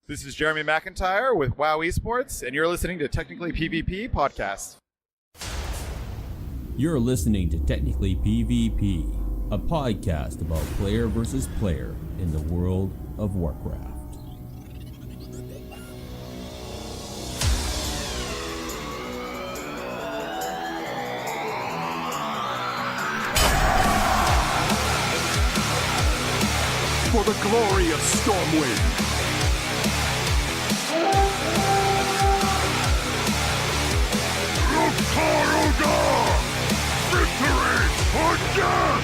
This is Jeremy McIntyre with WoW Esports, and you're listening to Technically PvP Podcast. You're listening to Technically PvP, a podcast about player versus player in the world of Warcraft. For the glory of Stormwind! Victory or death!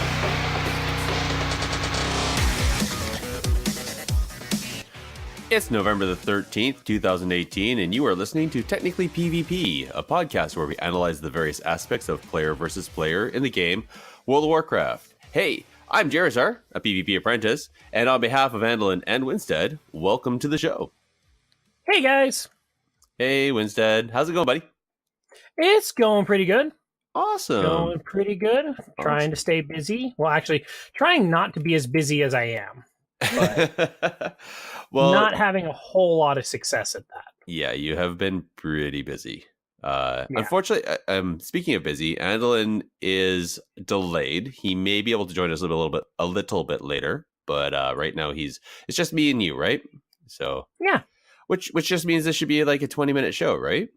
It's November the 13th, 2018, and you are listening to Technically PvP, a podcast where we analyze the various aspects of player versus player in the game World of Warcraft. Hey, I'm Gerissar, a PvP apprentice, and on behalf of Andalin and Windstead, welcome to the show. Hey guys. Hey Windstead, how's it going, buddy? It's going pretty good. Awesome. Going pretty good. Awesome. Trying to stay busy. Well, actually, trying not to be as busy as I am. But well, not having a whole lot of success at that. Yeah, you have been pretty busy. Unfortunately, speaking of busy, Andalin is delayed. He may be able to join us a little bit later, but right now it's just me and you, right? So yeah, which just means this should be like a 20-minute show, right?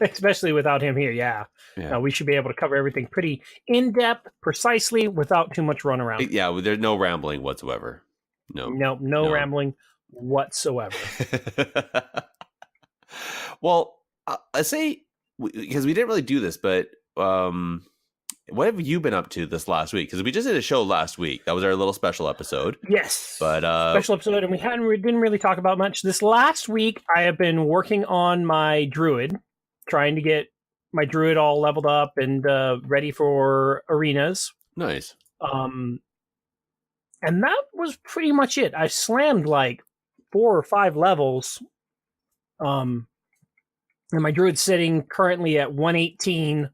Especially without him here, yeah. We should be able to cover everything pretty in-depth, precisely, without too much run around. Yeah, there's no rambling whatsoever. No rambling whatsoever. Well, I say, because we didn't really do this, but what have you been up to this last week? Because we just did a show last week. That was our little special episode. Yes. But special episode, and we didn't really talk about much. This last week, I have been working on my druid, trying to get my druid all leveled up and ready for arenas. Nice. And that was pretty much it. I slammed like 4 or 5 levels. And my druid's sitting currently at 118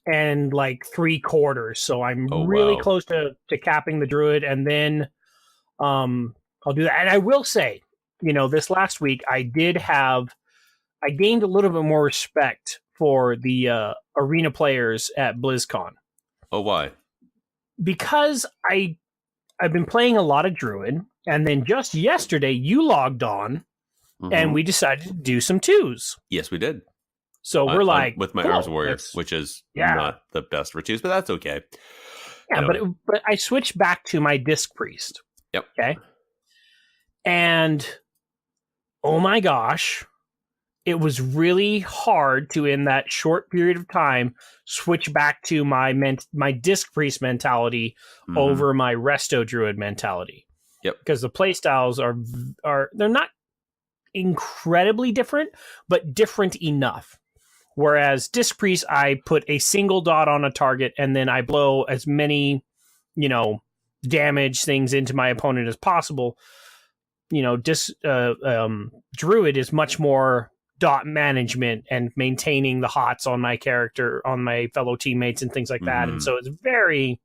and like 3/4. So I'm really close to capping the druid, and then I'll do that. And I will say, this last week I gained a little bit more respect for the arena players at Blizzcon. Oh, why? Because I've been playing a lot of druid, and then just yesterday you logged on, and we decided to do some 2s. Yes, we did. So we're like, with my Arms Warrior, which is not the best for 2s, but that's okay. Yeah, anyway. but I switched back to my Disc Priest. Yep. Okay. And oh my gosh, it was really hard to, in that short period of time, switch back to my Disc Priest mentality over my Resto Druid mentality. Yep. Because the playstyles are they're not incredibly different, but different enough. Whereas Disc Priest, I put a single dot on a target, and then I blow as many, damage things into my opponent as possible. Druid is much more dot management and maintaining the HOTS on my character, on my fellow teammates, and things like that. And so it's very,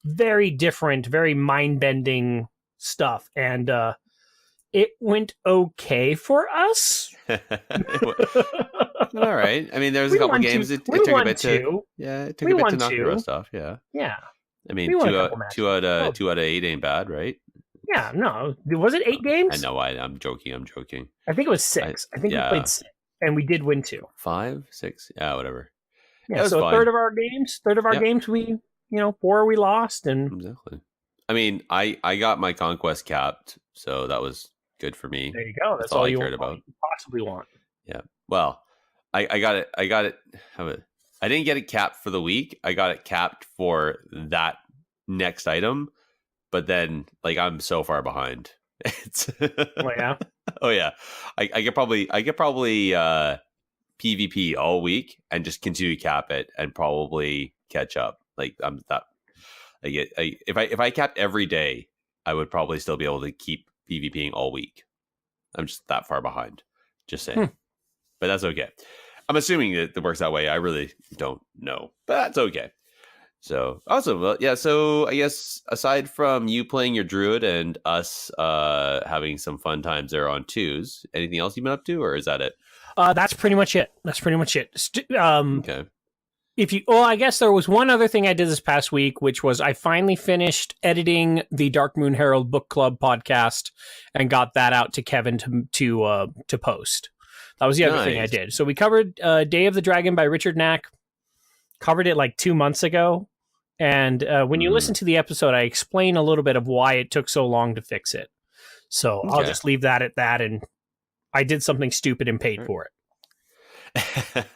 very different, very mind-bending stuff. And it went okay for us. All right. I mean, there's a couple games. It took a bit to knock the rust off. Yeah. Yeah. I mean, two out of 8 ain't bad, right? Yeah. No. Was it 8 games? I know. I'm joking. I think it was 6. I think we played 6, and we did win 2. 5, 6. Yeah, whatever. Yeah. So fine. a third of our games, we 4 we lost, and exactly. I mean, I got my conquest capped, so that was good for me. There you go. That's all you cared about. You possibly want. Yeah. Well, I got it. I didn't get it capped for the week. I got it capped for that next item, but then I'm so far behind. It's oh yeah. Oh yeah. I could probably PvP all week and just continue to cap it and probably catch up. If I capped every day, I would probably still be able to keep PvPing all week. I'm just that far behind. Just saying. But that's okay. I'm assuming it works that way. I really don't know, but that's okay. So awesome. Well, yeah. So I guess aside from you playing your druid and us having some fun times there on twos, anything else you've been up to, or is that it? That's pretty much it. Okay. I guess there was one other thing I did this past week, which was I finally finished editing the Dark Moon Herald Book Club podcast and got that out to Kevin to post. That was the other thing I did. So we covered Day of the Dragon by Richard Knack. Covered it like 2 months ago. And when you listen to the episode, I explain a little bit of why it took so long to fix it. So I'll just leave that at that. And I did something stupid and paid for it.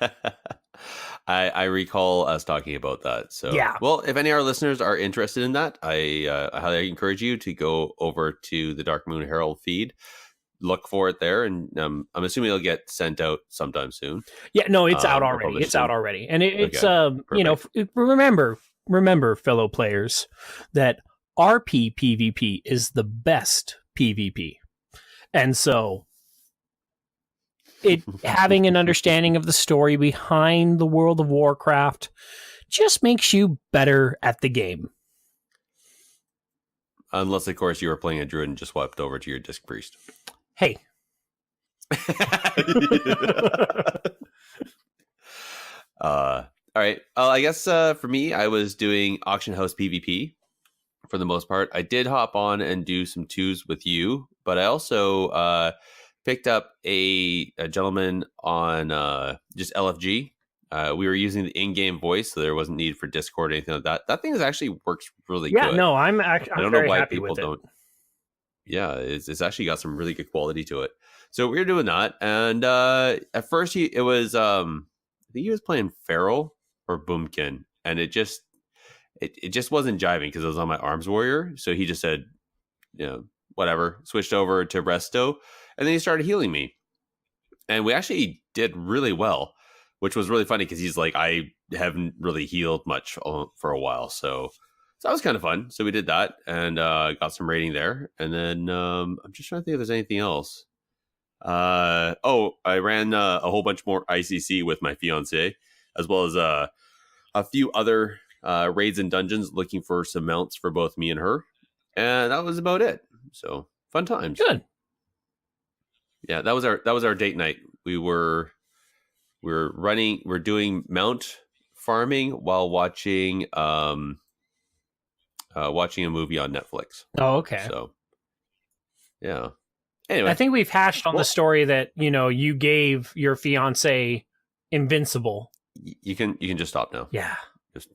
I recall us talking about that. So yeah. Well, if any of our listeners are interested in that, I highly encourage you to go over to the Dark Moon Herald feed. Look for it there, and I'm assuming it'll get sent out sometime soon. Yeah, no, it's out already. It's out already, and it's perfect. remember, fellow players, that RP PvP is the best PvP, and so having an understanding of the story behind the World of Warcraft just makes you better at the game. Unless, of course, you were playing a druid and just swapped over to your disc priest. Hey. All right. I guess for me, I was doing auction house PvP for the most part. I did hop on and do some twos with you, but I also picked up a gentleman on just LFG. We were using the in-game voice, so there wasn't need for Discord or anything like that. That thing actually works really good. Yeah, no, I'm I don't very know why happy people with it. don't. Yeah, it's actually got some really good quality to it. So we were doing that, and at first it was I think he was playing Feral or Boomkin, and it just wasn't jiving because it was on my Arms Warrior. So he just said, whatever, switched over to Resto, and then he started healing me, and we actually did really well, which was really funny because he's like, I haven't really healed much for a while, so that was kind of fun. So we did that and got some rating there. And then I'm just trying to think if there's anything else. I ran a whole bunch more ICC with my fiance, as well as a few other raids and dungeons looking for some mounts for both me and her. And that was about it. So fun times. Good. Yeah, that was our date night. We're doing mount farming while watching a movie on Netflix. Oh, okay. So, yeah. Anyway, I think we've hashed on the story that you gave your fiance Invincible. You can just stop now. Yeah. Just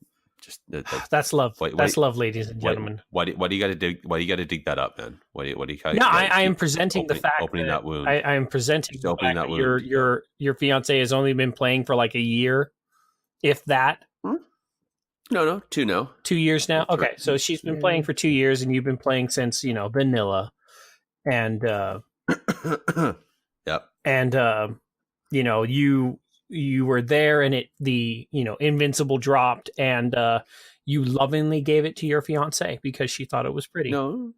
that's love. That's love, ladies and gentlemen. Why do you got to dig? Why do you got to dig that up, man? Why do you? No, I am presenting the fact opening that wound. I am presenting the opening fact that that wound. your fiance has only been playing for like a year, if that. No, 2 now. 2 years now. That's Okay, right. so she's been playing for 2 years, and you've been playing since vanilla, and Yep. And you were there, and the Invincible dropped, and you lovingly gave it to your fiance because she thought it was pretty. No,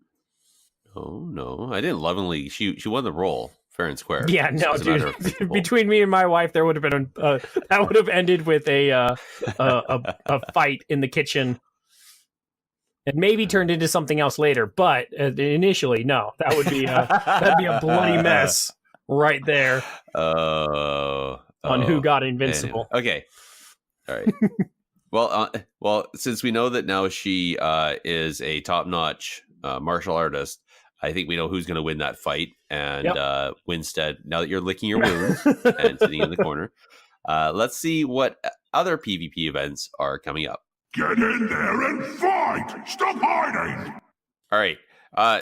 I didn't lovingly. She won the role fair and square. Yeah, no, As a matter of dude. principle. Between me and my wife, there would have been that would have ended with a fight in the kitchen, and maybe turned into something else later. But initially, no, that would be that'd be a bloody mess right there on who got Invincible. Anyway. Okay, all right. Well, since we know that now she is a top-notch martial artist, I think we know who's going to win that fight. And Windstead, now that you're licking your wounds and sitting in the corner, let's see what other PvP events are coming up. Get in there and fight! Stop hiding! All right.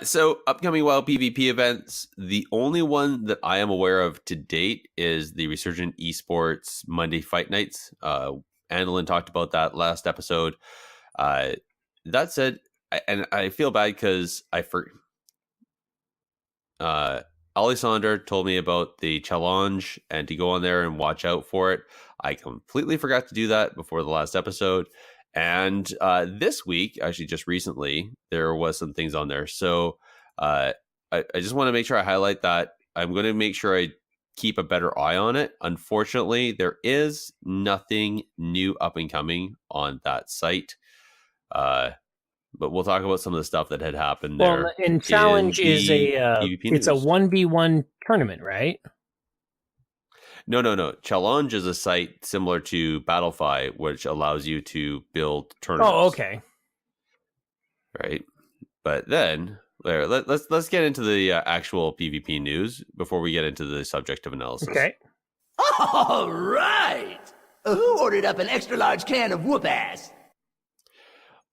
So upcoming WoW PvP events, the only one that I am aware of to date is the Resurgent Esports Monday Fight Nights. Andelin talked about that last episode. That said, I feel bad because Alexander told me about the challenge and to go on there and watch out for it. I completely forgot to do that before the last episode. And this week, actually just recently, there was some things on there. So I just want to make sure I highlight that. I'm going to make sure I keep a better eye on it. Unfortunately, there is nothing new up and coming on that site. But we'll talk about some of the stuff that had happened there. Well, and challenge is PvP it's a news. 1v1 tournament, right? No. Challenge is a site similar to Battlefy, which allows you to build tournaments. Oh, okay. Right, but then let's get into the actual PvP news before we get into the subject of analysis. Okay. All right. Who ordered up an extra large can of whoop ass?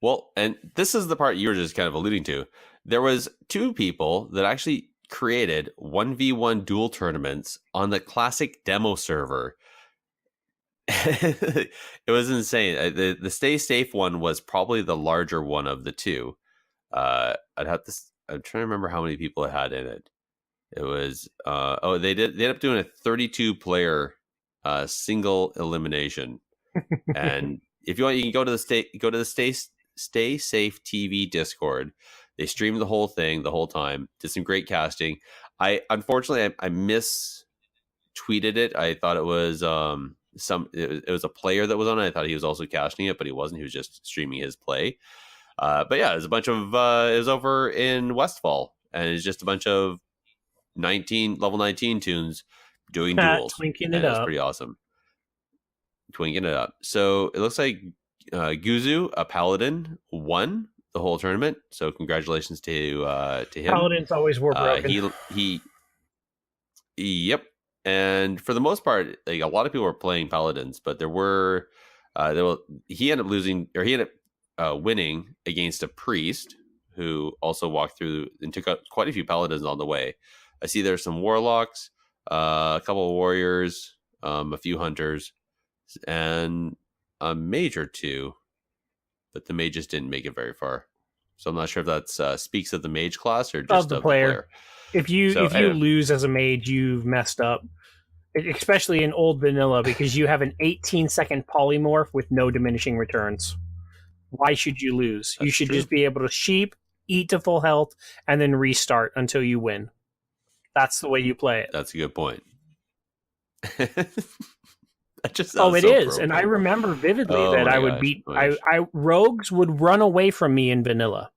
Well, and this is the part you were just kind of alluding to. There was 2 people that actually created 1v1 duel tournaments on the classic demo server. It was insane. The Stay Safe one was probably the larger one of the 2. I'm trying to remember how many people it had in it. It was they ended up doing a 32 player single elimination. And if you want, you can go to the Stay Safe TV Discord. They streamed the whole thing the whole time. Did some great casting. Unfortunately I mistweeted it. I thought it was it was a player that was on it. I thought he was also casting it, but he wasn't. He was just streaming his play. But yeah, it was a bunch of it was over in Westfall, and it's just a bunch of level 19 tunes doing duels. Twinking it it was up. pretty awesome. Twinking it up. So it looks like Guzu, a paladin, won the whole tournament. So congratulations to him. Paladins always were broken. Yep. And for the most part, like, a lot of people were playing paladins, but he ended up winning against a priest who also walked through and took out quite a few paladins on the way. I see there's some warlocks, a couple of warriors, a few hunters, and a mage or 2, but the mages didn't make it very far. So I'm not sure if that speaks of the mage class or just of the player. If you anyway, lose as a mage, you've messed up. Especially in old vanilla, because you have an 18-second polymorph with no diminishing returns. Why should you lose? You should just be able to sheep, eat to full health, and then restart until you win. That's the way you play it. That's a good point. It is, broken. And I remember vividly that I would beat. Rogues would run away from me in vanilla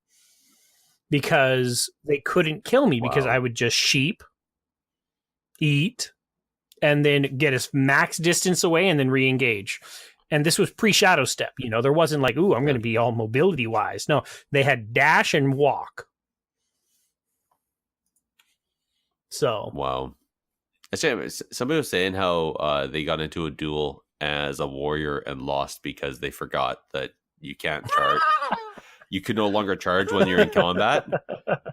because they couldn't kill me because I would just sheep, eat, and then get as max distance away and then re-engage. And this was pre-Shadow Step. There wasn't like, ooh, I'm going to be all mobility-wise. No, they had dash and walk. So. Wow. Somebody was saying how they got into a duel as a warrior and lost because they forgot that you can't charge. You could no longer charge when you're in combat.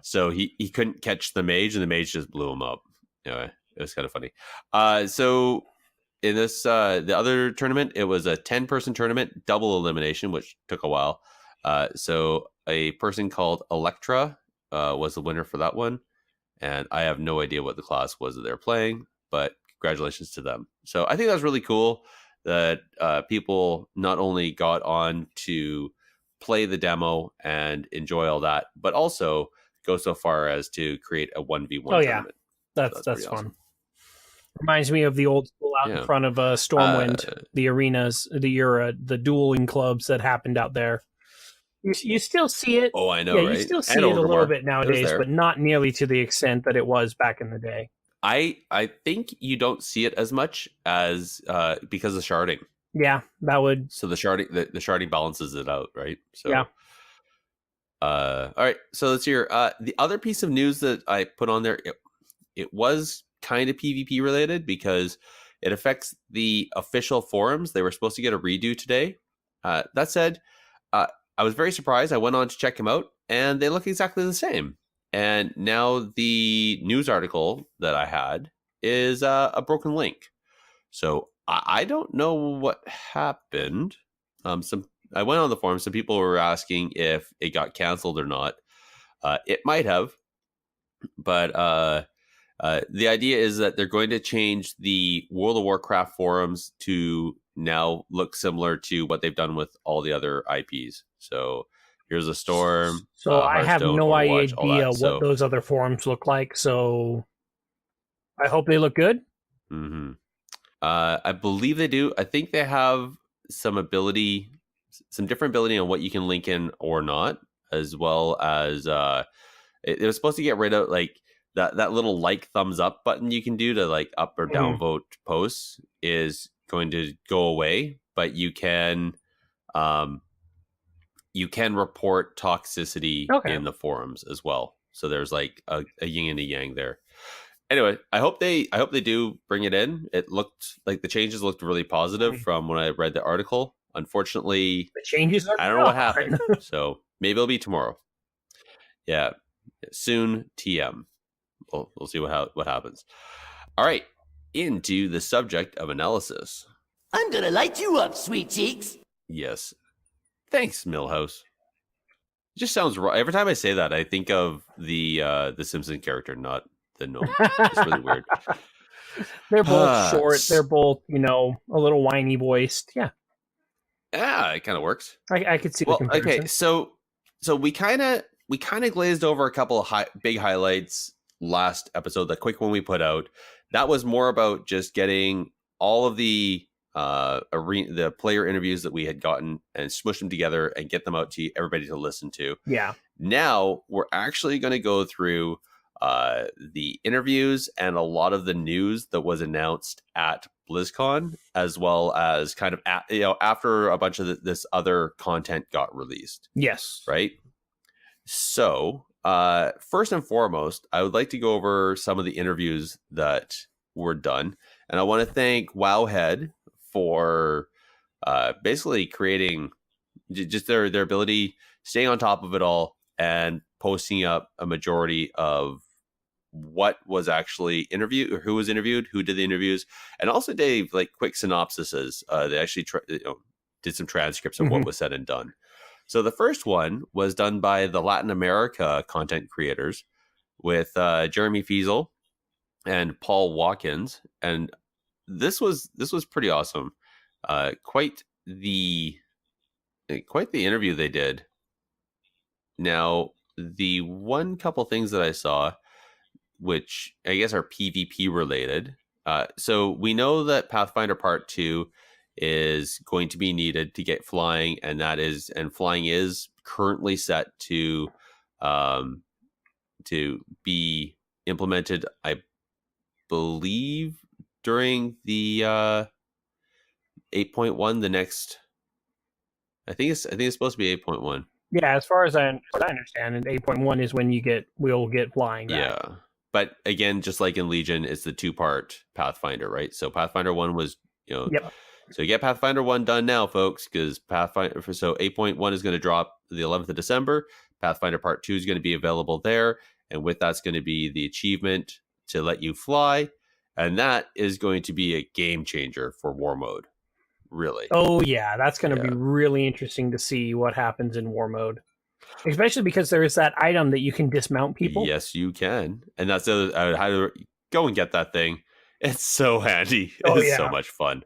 So he couldn't catch the mage, and the mage just blew him up. Anyway, it was kind of funny. So in this the other tournament, it was a 10-person tournament, double elimination, which took a while. So a person called Electra was the winner for that one, and I have no idea what the class was that they're playing, but congratulations to them. So I think that's really cool that people not only got on to play the demo and enjoy all that, but also go so far as to create a 1v1 tournament. That's fun. Awesome. Reminds me of the old school out in front of Stormwind, the arenas, the dueling clubs that happened out there. You still see it. Oh, I know, right? You still see it a little bit nowadays, but not nearly to the extent that it was back in the day. I think you don't see it as much as because of sharding. Yeah, that would. So the sharding balances it out, right? So yeah. All right. So let's hear the other piece of news that I put on there. It was kind of PvP related because it affects the official forums. They were supposed to get a redo today. That said, I was very surprised. I went on to check them out, and they look exactly the same. And now the news article that I had is a broken link. So I don't know what happened. I went on the forum. Some people were asking if it got canceled or not. It might have, but the idea is that they're going to change the World of Warcraft forums to now look similar to what they've done with all the other IPs. So here's a Storm. So I have no Overwatch, idea what those other forums look like. So I hope they look good. Mm-hmm. I believe they do. I think they have some ability some different ability on what you can link in or not, as well as it was supposed to get rid of like that little like thumbs up button you can do to like up or down vote posts is going to go away, but you can report toxicity in the forums as well. So there's like a yin and a yang there. Anyway, I hope they do bring it in. It looked like the changes looked really positive from when I read the article. Unfortunately, the changes are I don't know what happened. So maybe it'll be tomorrow. Yeah, soon TM. We'll see what happens. All right, into the subject of analysis. I'm gonna light you up, sweet cheeks. Yes, thanks, Millhouse. It just sounds right. Every time I say that, I think of the Simpson character, not the gnome. It's really weird. They're both short. They're both, a little whiny voiced. Yeah. Yeah, it kind of works. I could see the comparison. Okay, so we kind of glazed over a couple of big highlights last episode. The quick one we put out, that was more about just getting all of the player interviews that we had gotten and smush them together and get them out to everybody to listen to. Yeah. Now we're actually going to go through the interviews and a lot of the news that was announced at BlizzCon, as well as kind of after a bunch of this other content got released. Yes. Right. So first and foremost, I would like to go over some of the interviews that were done, and I want to thank Wowhead for basically creating just their ability, staying on top of it all, and posting up a majority of what was actually interviewed, or who was interviewed, who did the interviews, and also Dave like quick synopsises. They actually did some transcripts of what was said and done. So the first one was done by the Latin America content creators with Jeremy Fiesel and Paul Watkins, and this was pretty awesome. Quite the interview they did. Now, the one couple things that I saw, which I guess are PvP related. So we know that Pathfinder Part 2 is going to be needed to get flying, and flying is currently set to be implemented, I believe, during the 8.1, the next. I think it's supposed to be 8.1. Yeah, as far as I understand, and 8.1 is when we'll get flying. Back. Yeah, but again, just like in Legion, it's the 2-part Pathfinder, right? So Pathfinder 1 was, Yep. So get Pathfinder 1 done now, folks, because Pathfinder. So 8.1 is going to drop the 11th of December. Pathfinder Part 2 is going to be available there, and with that's going to be the achievement to let you fly, and that is going to be a game changer for War Mode. Really? Oh yeah, that's going to be really interesting to see what happens in War Mode, especially because there is that item that you can dismount people. Yes, you can, and that's the other. How to go and get that thing? It's so handy. Oh, it's so much fun.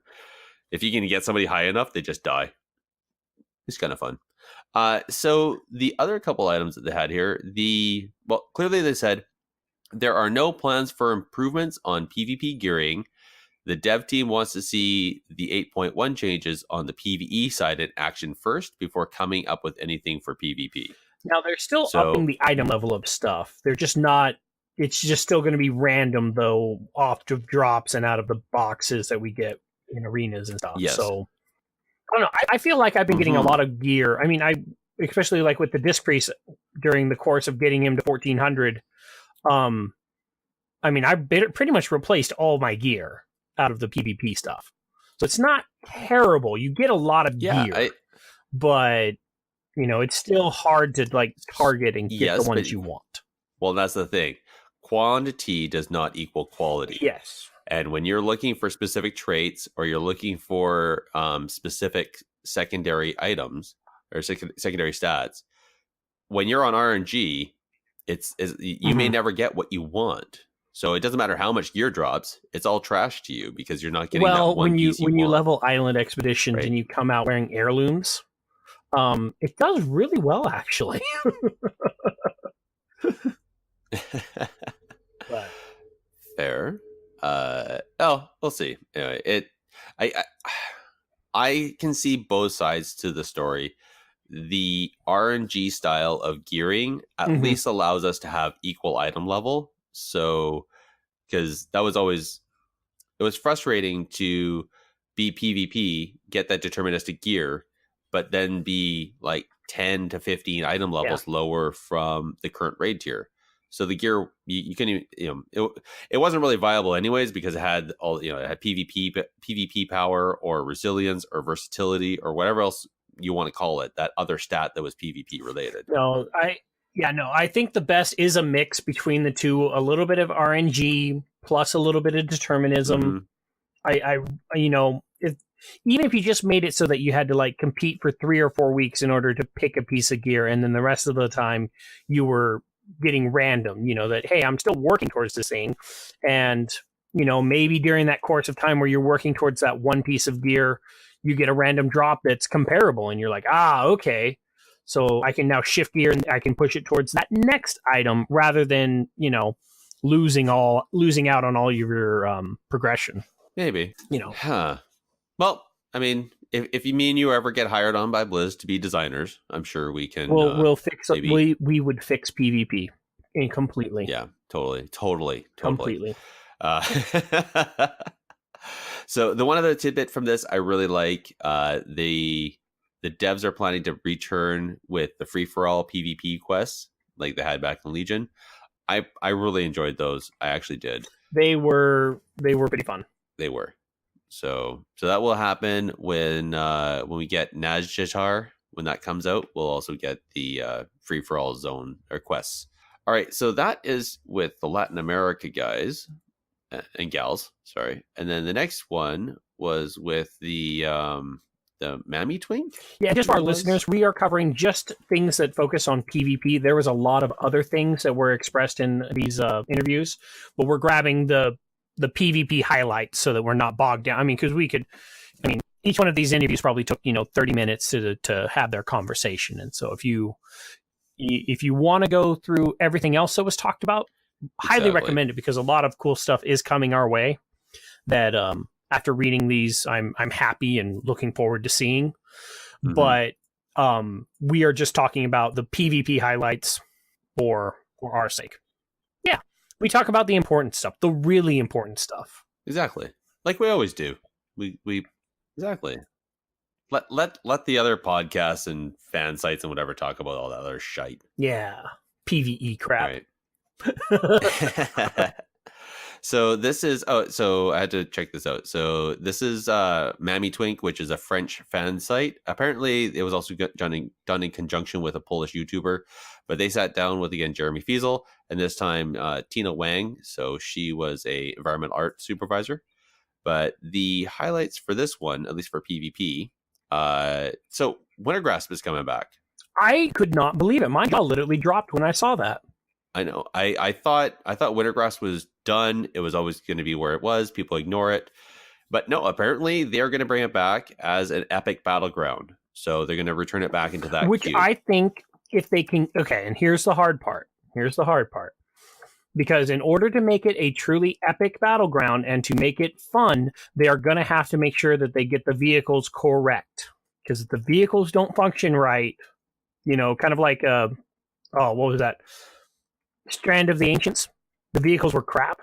If you can get somebody high enough, they just die. It's kind of fun. So the other couple items that they had here, clearly they said there are no plans for improvements on PvP gearing. The dev team wants to see the 8.1 changes on the PvE side in action first before coming up with anything for PvP. Now they're still upping the item level of stuff. They're just not. It's just still going to be random though, off to drops and out of the boxes that we get in arenas and stuff. Yes. So I don't know. I feel like I've been getting a lot of gear. I mean, especially like with the disc priest during the course of getting him to 1400. I mean, I pretty much replaced all my gear out of the PvP stuff. So it's not terrible. You get a lot of gear, but it's still hard to like target and get the ones you want. Well, that's the thing. Quantity does not equal quality. Yes. And when you're looking for specific traits, or you're looking for specific secondary items or secondary stats, when you're on RNG, you may never get what you want. So it doesn't matter how much gear drops; it's all trash to you because you're not getting. Well, that one when you level Island Expeditions and you come out wearing heirlooms, it does really well actually. But. Fair. We'll see. Anyway, I can see both sides to the story. The RNG style of gearing at least allows us to have equal item level. So, because that was always, it was frustrating to be PvP, get that deterministic gear, but then be like 10 to 15 item levels lower from the current raid tier. So the gear, you can even, it wasn't really viable anyways, because it had all, it had PvP power or resilience or versatility or whatever else you want to call it, that other stat that was PvP related. I think the best is a mix between the two, a little bit of RNG plus a little bit of determinism. Even if you just made it so that you had to like compete for 3 or 4 weeks in order to pick a piece of gear, and then the rest of the time you were getting random, that, hey, I'm still working towards this thing. And, maybe during that course of time where you're working towards that one piece of gear, you get a random drop that's comparable, and you're like, okay, so I can now shift gear and I can push it towards that next item rather than, losing out on all your progression. Maybe. Well, I mean, if you mean you ever get hired on by Blizz to be designers, I'm sure we can. We'll fix it. We would fix PvP completely. Yeah, totally. Completely. So the one other tidbit from this I really like, the devs are planning to return with the free for all PvP quests like they had back in Legion. I really enjoyed those. I actually did. They were pretty fun. They were. So that will happen when we get Nazjatar. When that comes out, we'll also get the free for all zone or quests. All right, so that is with the Latin America guys and gals. Sorry, and then the next one was with the Mammy Twink. Yeah, just for our listeners, we are covering just things that focus on PvP. There was a lot of other things that were expressed in these interviews, but we're grabbing the PvP highlights so that we're not bogged down. I mean, because each one of these interviews probably took 30 minutes to have their conversation, and so if you want to go through everything else that was talked about, highly recommend it, because a lot of cool stuff is coming our way that after reading these I'm happy and looking forward to seeing. But we are just talking about the PvP highlights for our sake. Yeah, we talk about the important stuff, the really important stuff. Exactly, like we always do. We exactly let the other podcasts and fan sites and whatever talk about all that other shite. Yeah, PvE crap. Right. So this is so I had to check this out. So this is Mammy Twink, which is a French fan site. Apparently it was also done in conjunction with a Polish YouTuber, but they sat down with, again, Jeremy Fiesel, and this time Tina Wang. So she was a environmental art supervisor. But the highlights for this one, at least for PvP, so Wintergrasp is coming back. I could not believe it. My jaw literally dropped when I saw that. I know. I thought Wintergrasp was done. It was always going to be where it was. People ignore it. But no, apparently they're going to bring it back as an epic battleground. So they're going to return it back into that Which queue. I think if they can... Okay, and here's the hard part. Because in order to make it a truly epic battleground and to make it fun, they are going to have to make sure that they get the vehicles correct. Because if the vehicles don't function right, kind of like... what was that? Strand of the Ancients. The vehicles were crap.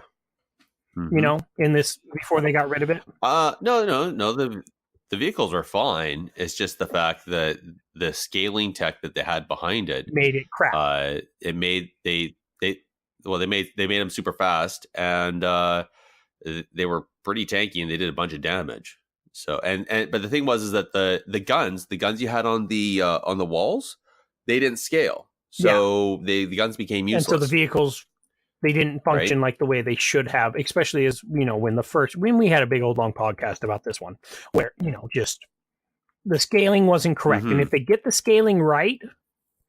In this, before they got rid of it. No. The vehicles were fine. It's just the fact that the scaling tech that they had behind it made it crap. It made they made them super fast, and they were pretty tanky, and they did a bunch of damage. So but the thing was that the guns you had on the walls, they didn't scale. So the guns became useless. And so the vehicles, they didn't function like the way they should have, especially as, when we had a big old long podcast about this one, where, just the scaling wasn't correct. And if they get the scaling right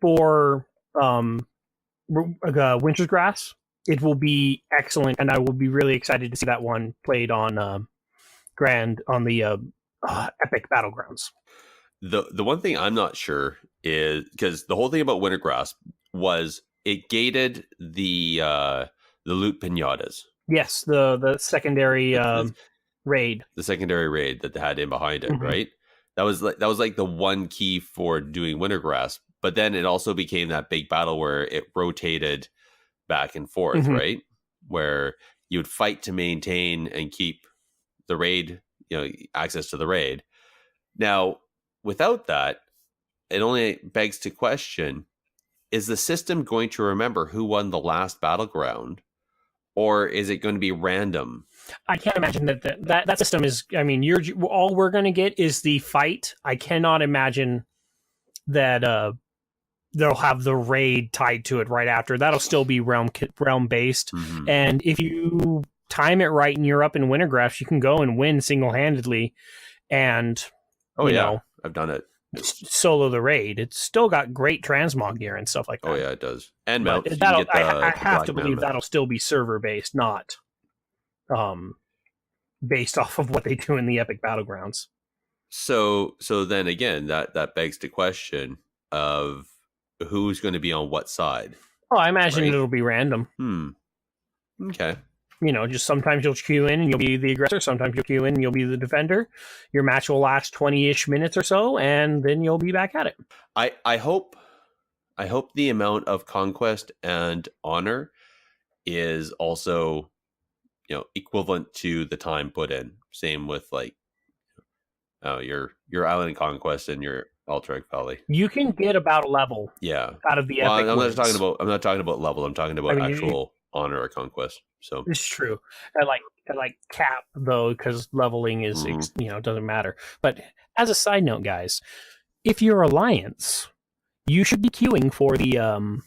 for Winter's Grass, it will be excellent. And I will be really excited to see that one played on the Epic Battlegrounds. The one thing I'm not sure is, because the whole thing about Wintergrasp was it gated the loot pinatas. Yes, the secondary raid. The secondary raid that they had in behind it, right? That was like the one key for doing Wintergrasp. But then it also became that big battle where it rotated back and forth, Mhm. right? Where you would fight to maintain and keep the raid, access to the raid. Now, without that, it only begs to question, is the system going to remember who won the last battleground? Or is it going to be random? I can't imagine that system is. I mean, all we're going to get is the fight. I cannot imagine that they'll have the raid tied to it right after. That'll still be realm based. Mm-hmm. And if you time it right and you're up in Wintergrasp, you can go and win single handedly, and you know, I've done it. Solo the raid. It's still got great transmog gear and stuff like that. Oh yeah, it does. And But mounts. I have to believe that'll still be server based, not based off of what they do in the Epic Battlegrounds. So then again, that begs the question of who's going to be on what side. Oh, I imagine right? it'll be random. Okay. Just sometimes you'll queue in and you'll be the aggressor. Sometimes you'll queue in and you'll be the defender. Your match will last 20-ish minutes or so, and then you'll be back at it. I hope the amount of conquest and honor is also, equivalent to the time put in. Same with your Island Conquest and your Alterac Valley. You can get about a level. Yeah. Out of the I'm epic. not talking about level. I'm talking about actual honor or conquest. So it's true. I like cap though, because leveling is doesn't matter. But as a side note, guys, if you're Alliance, you should be queuing for the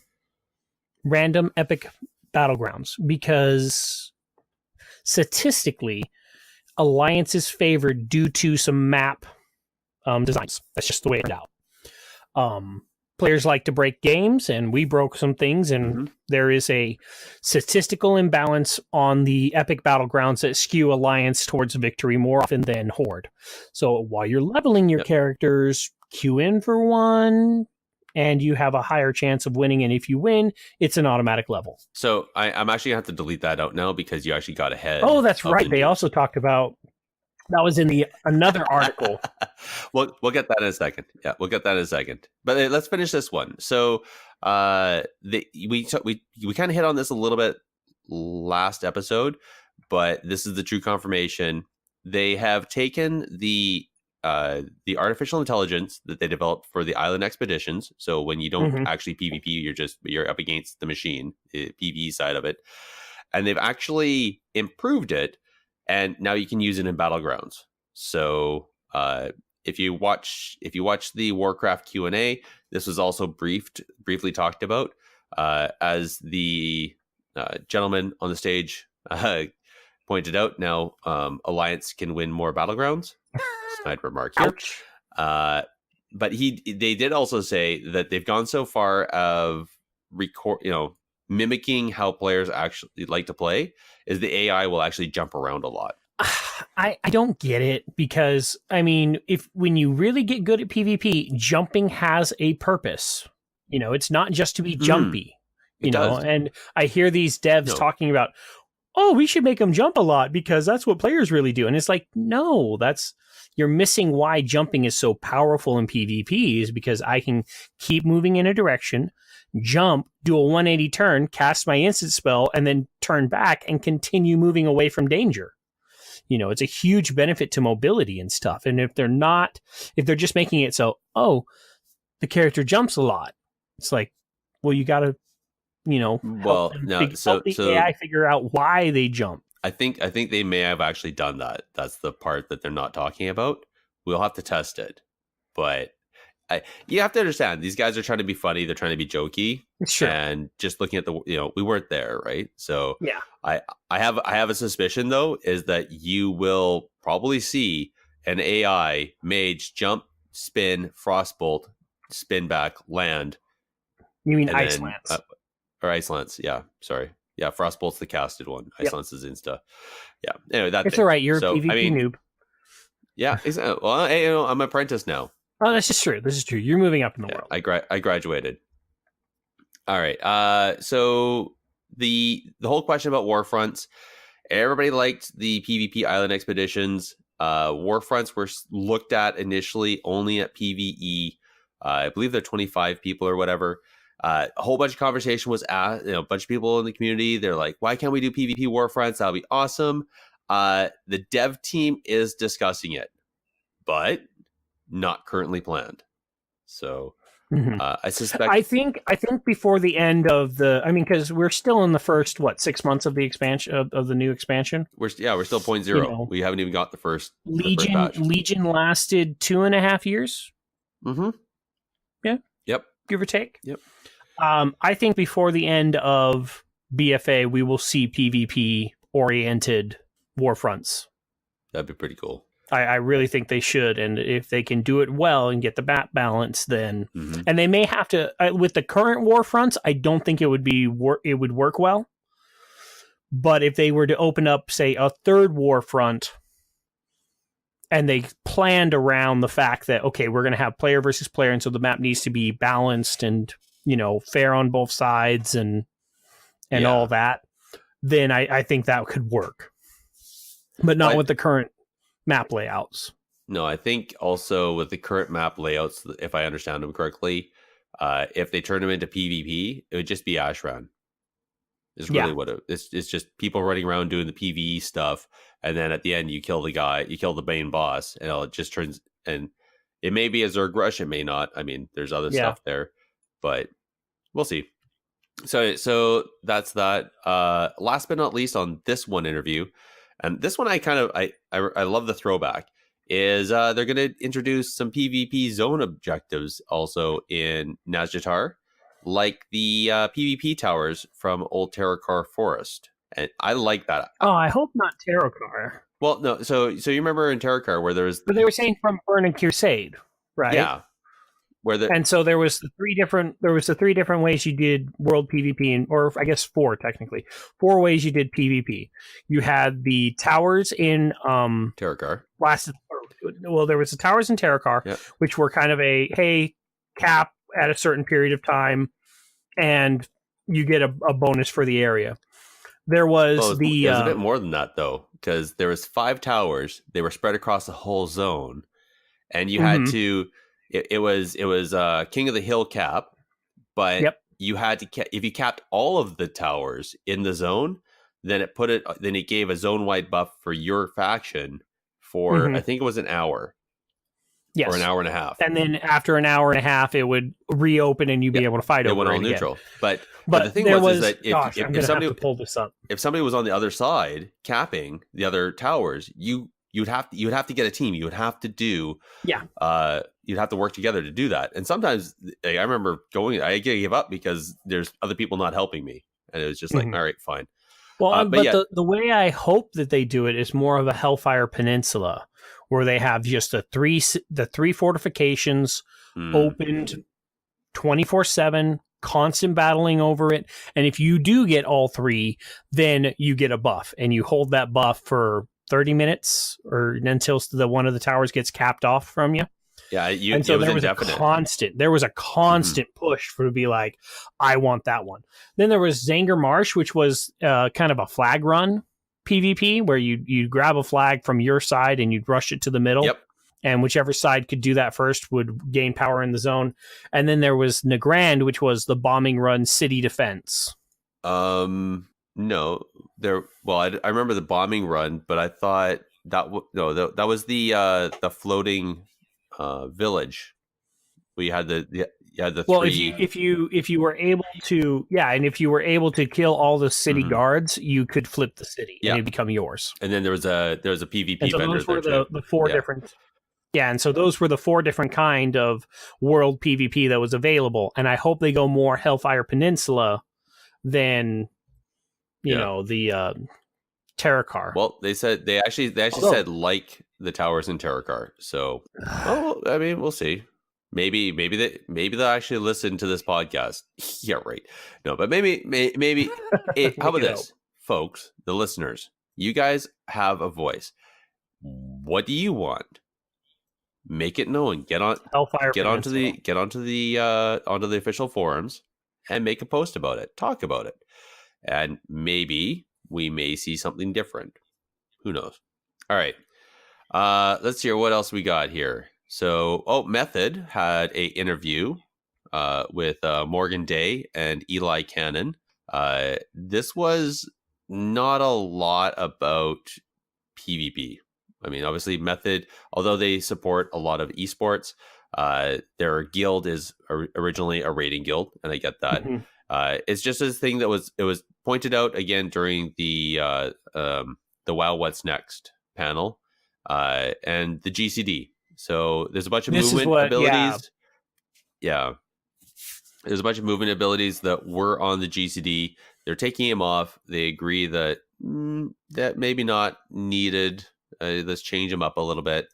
random epic battlegrounds, because statistically, Alliance is favored due to some map designs. That's just the way it turned out. Players like to break games, and we broke some things, and there is a statistical imbalance on the epic battlegrounds that skew Alliance towards victory more often than Horde. So while you're leveling your characters, queue in for one, and you have a higher chance of winning, and if you win, it's an automatic level. So I'm actually going to have to delete that out now because you actually got ahead. Oh, that's right. They also talked about, that was in another article. We'll get that in a second. Yeah, we'll get that in a second. But let's finish this one. So we kind of hit on this a little bit last episode, but this is the true confirmation. They have taken the artificial intelligence that they developed for the island expeditions. So when you don't actually PvP, you're up against the machine, the PvE side of it, and they've actually improved it. And now you can use it in battlegrounds. So if you watch the Warcraft Q&A, this was also briefly talked about as the gentleman on the stage pointed out. Now Alliance can win more battlegrounds. Snide remark here. But they did also say that they've gone so far of mimicking how players actually like to play, is the AI will actually jump around a lot. I don't get it, because I mean, when you really get good at PvP, jumping has a purpose. It's not just to be jumpy. And I hear these devs talking about, oh, we should make them jump a lot because that's what players really do. And it's like, no, you're missing why jumping is so powerful in PvP, is because I can keep moving in a direction, jump, do a 180 turn, cast my instant spell, and then turn back and continue moving away from danger. It's a huge benefit to mobility and stuff. And if they're just making it so, oh, the character jumps a lot, it's like, well, you got to, help the AI figure out why they jump. I think they may have actually done that. That's the part that they're not talking about. We'll have to test it, but you have to understand, these guys are trying to be funny. They're trying to be jokey. Sure. And just looking at we weren't there, right? So yeah, I have a suspicion though, is that you will probably see an AI mage jump, spin, frostbolt, spin back, land. You mean Ice Lance? Or Ice Lance? Yeah, sorry. Yeah, frostbolt's the casted one. Ice Lance is insta. Yeah. Anyway, it's all right. You're a PvP noob. Yeah. Exactly. Well, hey, I'm an apprentice now. Oh, this is true. This is true. You're moving up in the world. I graduated. All right. So the whole question about Warfronts, everybody liked the PvP island expeditions. Warfronts were looked at initially only at PvE. I believe they're 25 people or whatever. A whole bunch of conversation was asked, a bunch of people in the community. They're like, why can't we do PvP Warfronts? That'll be awesome. The dev team is discussing it, but not currently planned. So I suspect. I think before the end of because we're still in the first 6 months of the expansion of the new expansion. We're still 0.0. We haven't even got the first Legion. The first batch. Legion lasted 2.5 years. Mm-hmm. Yeah. Yep. Give or take. Yep. I think before the end of BFA, we will see PvP oriented Warfronts. That'd be pretty cool. I really think they should, and if they can do it well and get the map balance, then and they may have to with the current Warfronts. I don't think it would work well. But if they were to open up, say, a third Warfront, and they planned around the fact that okay, we're going to have player versus player, and so the map needs to be balanced and fair on both sides and all that, then I think that could work, but not with the current map layouts. No, I think also with the current map layouts, if I understand them correctly, if they turn them into PvP, it would just be Ashran. Is really what it's just people running around doing the PvE stuff, and then at the end you kill the main boss, and it just turns, and it may be a Zerg rush, it may not. I mean, there's other stuff there, but we'll see. So that's that. Last but not least on this one interview, and this one I love the throwback, is they're going to introduce some PvP zone objectives also in Nazjatar, like the PvP towers from Old Terracar Forest. And I like that. Oh, I hope not Terracar. Well, no. So you remember in Terracar where there was... But they were saying from Burn and Crusade, right? Yeah. And so there was the three different ways you did world PvP, or I guess four technically. 4 ways you did PvP. You had the towers in Terracar. There was the towers in Terracar, which were kind of a cap at a certain period of time, and you get a bonus for the area. There was it was a bit more than that though, because there was 5 towers. They were spread across the whole zone, and you had to. It was King of the Hill cap, but you had to if you capped all of the towers in the zone, then it gave a zone wide buff for your faction for I think it was an hour. Yes. Or an hour and a half. And then after an hour and a half, it would reopen and you'd be able to fight over it. It went all neutral. Again. But the thing was that if somebody pull this up. If somebody was on the other side capping the other towers, you'd have to get a team. You would have to do you'd have to work together to do that. And sometimes I remember I gave up because there's other people not helping me, and it was just like, all right, fine. Well, but the way I hope that they do it is more of a Hellfire Peninsula, where they have just the three fortifications opened 24/7, constant battling over it. And if you do get all 3, then you get a buff, and you hold that buff for 30 minutes or until one of the towers gets capped off from you. Yeah, and so there was a constant push to be like, I want that one. Then there was Zanger Marsh, which was kind of a flag run PvP, where you grab a flag from your side and you'd rush it to the middle. Yep. And whichever side could do that first would gain power in the zone. And then there was Nagrand, which was the bombing run city defense. No, there. Well, I remember the bombing run, but I thought that was the floating village. We had the 3. If you were able to and if you were able to kill all the city guards, you could flip the city and it'd become yours. And then there was a PvP and so vendor. Those were the 4 different. Yeah, and so those were the 4 different kind of world PvP that was available, and I hope they go more Hellfire Peninsula than the Terracar. Well, they actually said like the towers in Terracar. So, I mean, we'll see. Maybe they'll actually listen to this podcast. Yeah, right. No, but maybe. How about this, folks, the listeners? You guys have a voice. What do you want? Make it known. Get onto the official forums and make a post about it. Talk about it, and maybe we may see something different. Who knows? All right. Let's hear what else we got here. So, Method had a interview with Morgan Day and Eli Cannon. This was not a lot about PvP. I mean, obviously, Method, although they support a lot of esports, their guild is originally a raiding guild, and I get that. Mm-hmm. It's just a thing that was pointed out again during the WoW What's Next panel and the GCD. So there's a bunch of movement abilities. Yeah. There's a bunch of movement abilities that were on the GCD. They're taking them off. They agree that that maybe not needed. Let's change them up a little bit.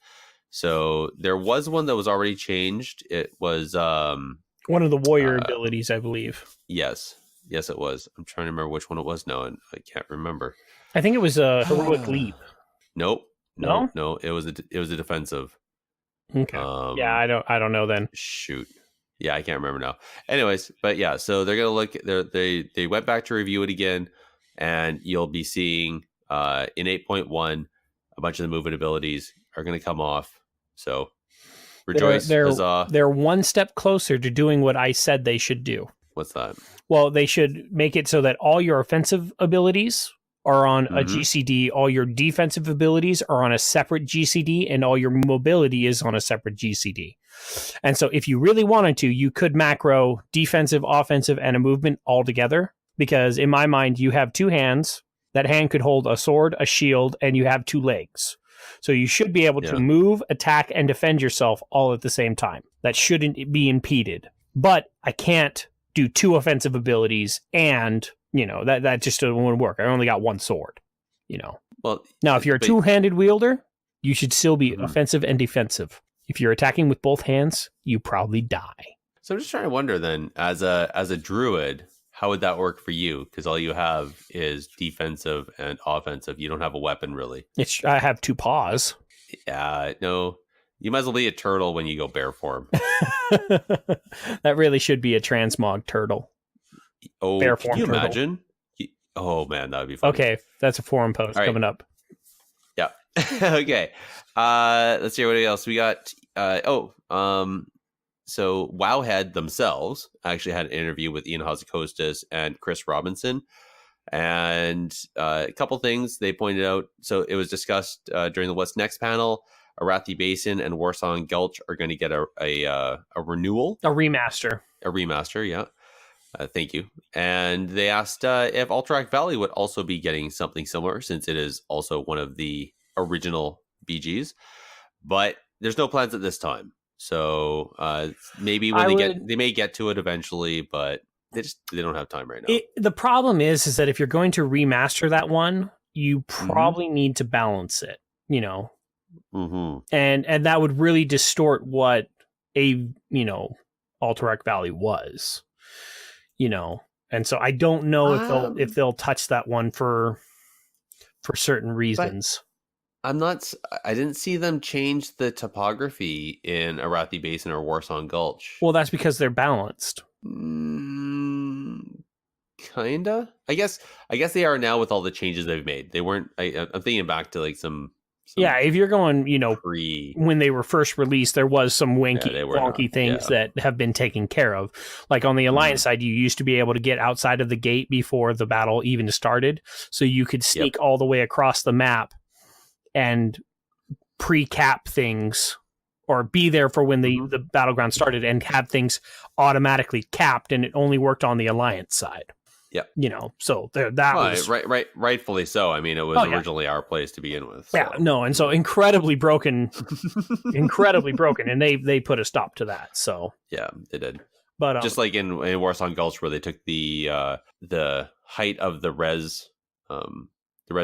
So there was one that was already changed. It was one of the warrior abilities, I believe. Yes, it was. I'm trying to remember which one it was now, and I can't remember. I think it was a heroic leap. Nope. No. It was a defensive. Okay. Yeah, I don't know then. Shoot. Yeah, I can't remember now. Anyways, but yeah, so they're gonna look. They went back to review it again, and you'll be seeing in 8.1 a bunch of the movement abilities are gonna come off. So rejoice, huzzah! They're one step closer to doing what I said they should do. What's that? Well, they should make it so that all your offensive abilities are on a GCD, all your defensive abilities are on a separate GCD, and all your mobility is on a separate GCD. And so if you really wanted to, you could macro defensive, offensive, and a movement all together, because in my mind, you have two hands. That hand could hold a sword, a shield, and you have two legs. So you should be able to move, attack, and defend yourself all at the same time. That shouldn't be impeded. But I can't do two offensive abilities and... that just wouldn't work. I only got one sword, Well, now, if you're a two-handed wielder, you should still be offensive and defensive. If you're attacking with both hands, you probably die. So I'm just trying to wonder then, as a druid, how would that work for you? Because all you have is defensive and offensive. You don't have a weapon, really. I have two paws. Yeah, no. You might as well be a turtle when you go bear form. That really should be a transmog turtle. Oh, can you imagine? Oh man, that would be fun. Okay, that's a forum post coming up. Yeah. Okay. Let's see what else we got. So Wowhead themselves actually had an interview with Ian Hazzikostas and Chris Robinson, and a couple things they pointed out. So it was discussed during the What's Next panel. Arathi Basin and Warsong Gulch are going to get a renewal, a remaster, yeah. Thank you. And they asked if Alterac Valley would also be getting something similar, since it is also one of the original BGs. But there's no plans at this time. So maybe when they may get to it eventually, but they don't have time right now. The problem is that if you're going to remaster that one, you probably need to balance it, and that would really distort what a Alterac Valley was. And so I don't know if they'll touch that one for certain reasons. I didn't see them change the topography in Arathi Basin or Warsong Gulch. Well, that's because they're balanced. Kinda. I guess they are now with all the changes they've made. They weren't. I'm thinking back to like some yeah, if you're going, when they were first released, there was some wonky things that have been taken care of. Like on the Alliance side, you used to be able to get outside of the gate before the battle even started. So you could sneak all the way across the map and pre-cap things, or be there for when the battleground started and have things automatically capped, and it only worked on the Alliance side. Yeah, so that was rightfully so. I mean, it was originally our place to begin with. So. Yeah, no, and so incredibly broken, and they put a stop to that. So yeah, they did. But just like in Warsong Gulch, where they took the height of the res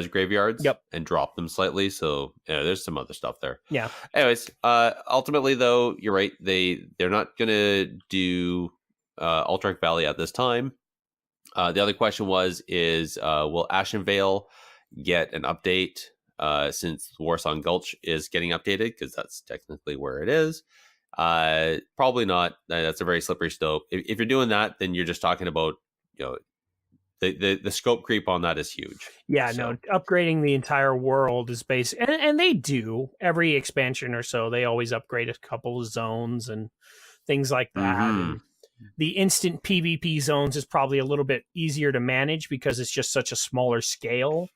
graveyards, and dropped them slightly. So there's some other stuff there. Yeah. Anyways, ultimately though, you're right. They're not gonna do Alterac Valley at this time. The other question is will Ashenvale get an update since Warsong Gulch is getting updated, because that's technically where it is? Probably not. That's a very slippery slope. If you're doing that, then you're just talking about the scope creep on that is huge. Yeah, So, no, upgrading the entire world is basic, and they do every expansion or so. They always upgrade a couple of zones and things like that. Mhm. And the instant PvP zones is probably a little bit easier to manage because it's just such a smaller scale.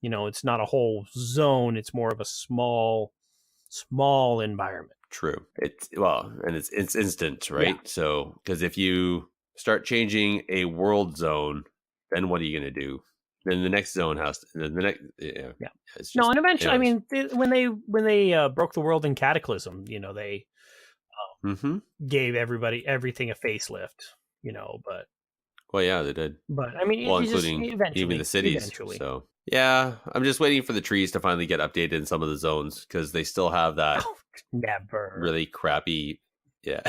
You know, it's not a whole zone; it's more of a small environment. True. It's instant, right? So because if you start changing a world zone, then what are you going to do? Then the next zone has to. Then the next, yeah. Yeah. It's just, No, and eventually, anyways. I mean, when they broke the world in Cataclysm, you know, they Mhm. gave everything a facelift. You know, Well, yeah, they did. but I mean, Well, it just, including eventually, even the cities. Eventually. So yeah, I'm just waiting for the trees to finally get updated in some of the zones because they still have that Never. really crappy. Yeah.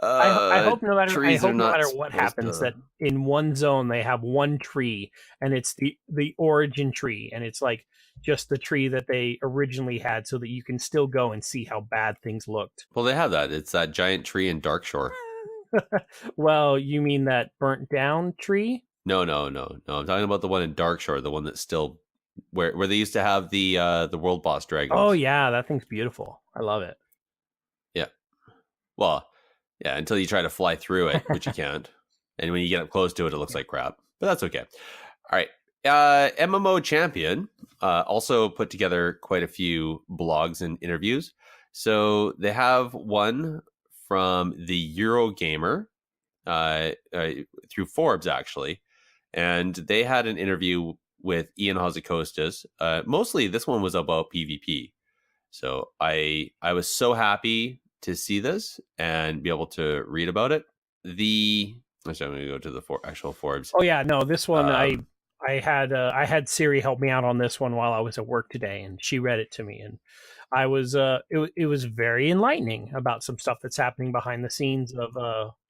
I hope no matter trees are not what supposed happens, to- that in one zone they have one tree, and it's the origin tree, and it's like just the tree that they originally had, so that you can still go and see how bad things looked. Well, they have that. It's that giant tree in Darkshore. Well, you mean that burnt down tree? No. I'm talking about the one in Darkshore, the one that's still where they used to have the world boss dragons. Oh yeah, that thing's beautiful. I love it. Yeah. Well, yeah, until you try to fly through it, which you can't. And when you get up close to it, it looks like crap. But that's okay. All right. MMO Champion also put together quite a few blogs and interviews. So they have one from the Eurogamer through Forbes, actually. And they had an interview with Ian Hazzikostas. Mostly this one was about PvP. So I was so happy to see this and be able to read about it. Actually, I'm going to go to the actual Forbes. Oh yeah, no, this one I had Siri help me out on this one while I was at work today, and she read it to me, and I was it was very enlightening about some stuff that's happening behind the scenes of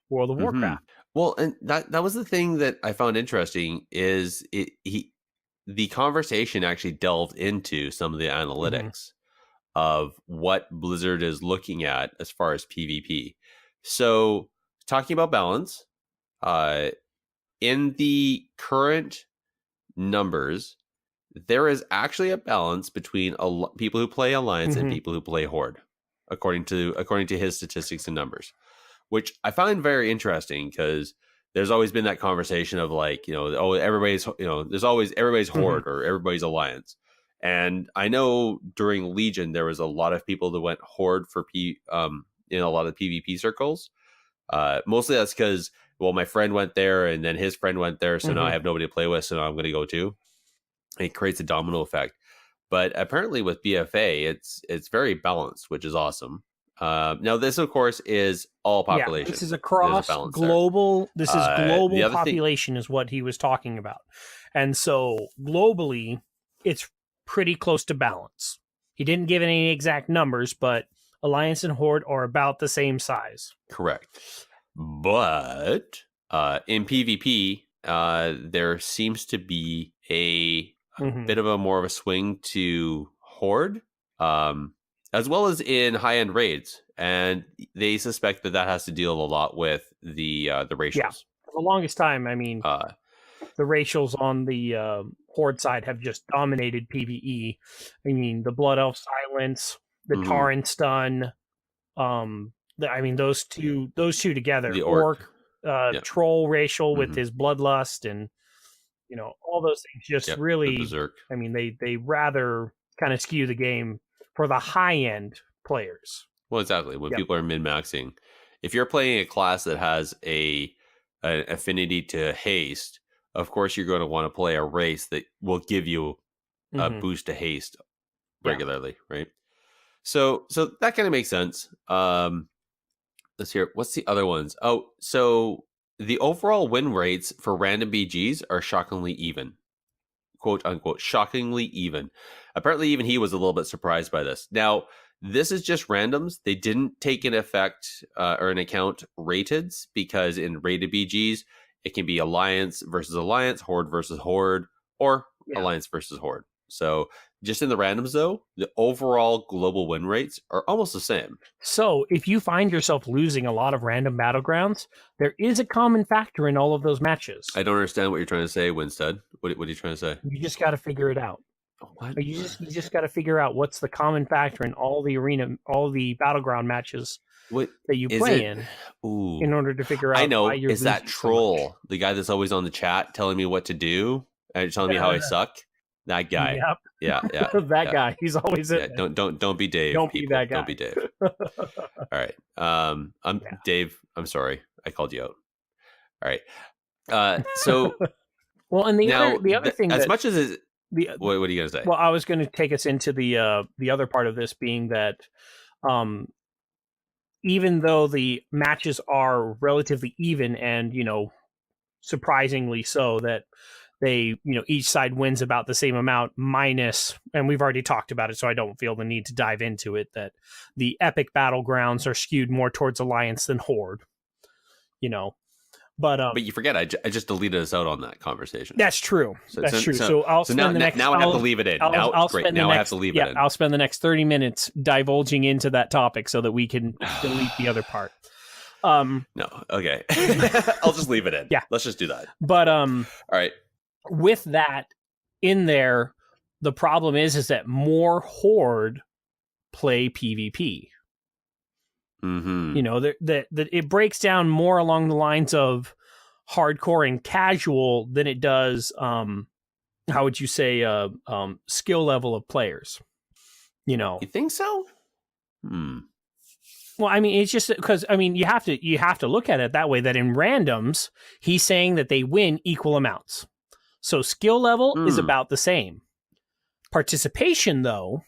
World of Warcraft. Well, and that was the thing that I found interesting is the conversation actually delved into some of the analytics of what Blizzard is looking at as far as PvP. So, talking about balance, in the current numbers, there is actually a balance between people who play Alliance and people who play Horde, according to his statistics and numbers, which I find very interesting because there's always been that conversation of like, everybody's Horde or everybody's Alliance. And I know during Legion there was a lot of people that went Horde for in a lot of PvP circles. Mostly that's because my friend went there and then his friend went there, so now I have nobody to play with, so now I'm going to go too. It creates a domino effect. But apparently with BFA, it's very balanced, which is awesome. Now this of course is all population. Yeah, this is across global. This is global population is what he was talking about, and so globally, it's pretty close to balance. He didn't give any exact numbers, but Alliance and Horde are about the same size. Correct. But in PvP, there seems to be a bit of a more of a swing to Horde, as well as in high-end raids, and they suspect that has to deal a lot with the racials. Yeah, for the longest time, I mean, the racials on the Horde side have just dominated PvE. I mean, the Blood Elf Silence, the Tauren Stun. I mean, those two together. The Orc. Troll racial with his Bloodlust, and all those things just really. I mean, they rather kind of skew the game for the high end players. Well, exactly. When people are min-maxing, if you're playing a class that has an affinity to haste, of course you're going to want to play a race that will give you a boost to haste regularly, right? So that kind of makes sense. Let's hear. What's the other ones? Oh, so the overall win rates for random BGs are shockingly even. Quote unquote, shockingly even. Apparently, even he was a little bit surprised by this. Now, this is just randoms. They didn't take in effect or an account rateds, because in rated BGs, it can be Alliance versus Alliance, Horde versus Horde, or Alliance versus Horde. So just in the randoms though, the overall global win rates are almost the same. So if you find yourself losing a lot of random battlegrounds, there is a common factor in all of those matches. I don't understand what you're trying to say, Winstead. What are you trying to say? You just got to figure it out. What? You just got to figure out what's the common factor in all the battleground matches What that you is play it? in order to figure out. I know why you're it's that losing so troll, much. the guy that's always on the chat telling me what to do and telling me how I suck. That guy. Yep. Yeah. That guy. He's always in Yeah, there. don't be Dave. Don't be people. that guy. Don't be Dave. All right. I'm Dave. I'm sorry. I called you out. All right. So well, and the other thing, as that, much as it, the what are you gonna say? well, I was going to take us into the other part of this being that, even though the matches are relatively even and surprisingly so, that they each side wins about the same amount minus, and we've already talked about it, so I don't feel the need to dive into it, that the epic battlegrounds are skewed more towards Alliance than Horde. But you forget, I just deleted us out on that conversation. That's true. That's true. So I'll spend now, the next. now I have to leave it in. I have to leave it in. I'll spend the next 30 minutes divulging into that topic so that we can delete the other part. No, okay. I'll just leave it in. Yeah, let's just do that. But all right. With that in there, the problem is that more Horde play PvP. Mm-hmm. That it breaks down more along the lines of hardcore and casual than it does how would you say skill level of players. You think so? Well, I mean, it's just because you have to look at it that way, that in randoms he's saying that they win equal amounts, so skill level is about the same. Participation though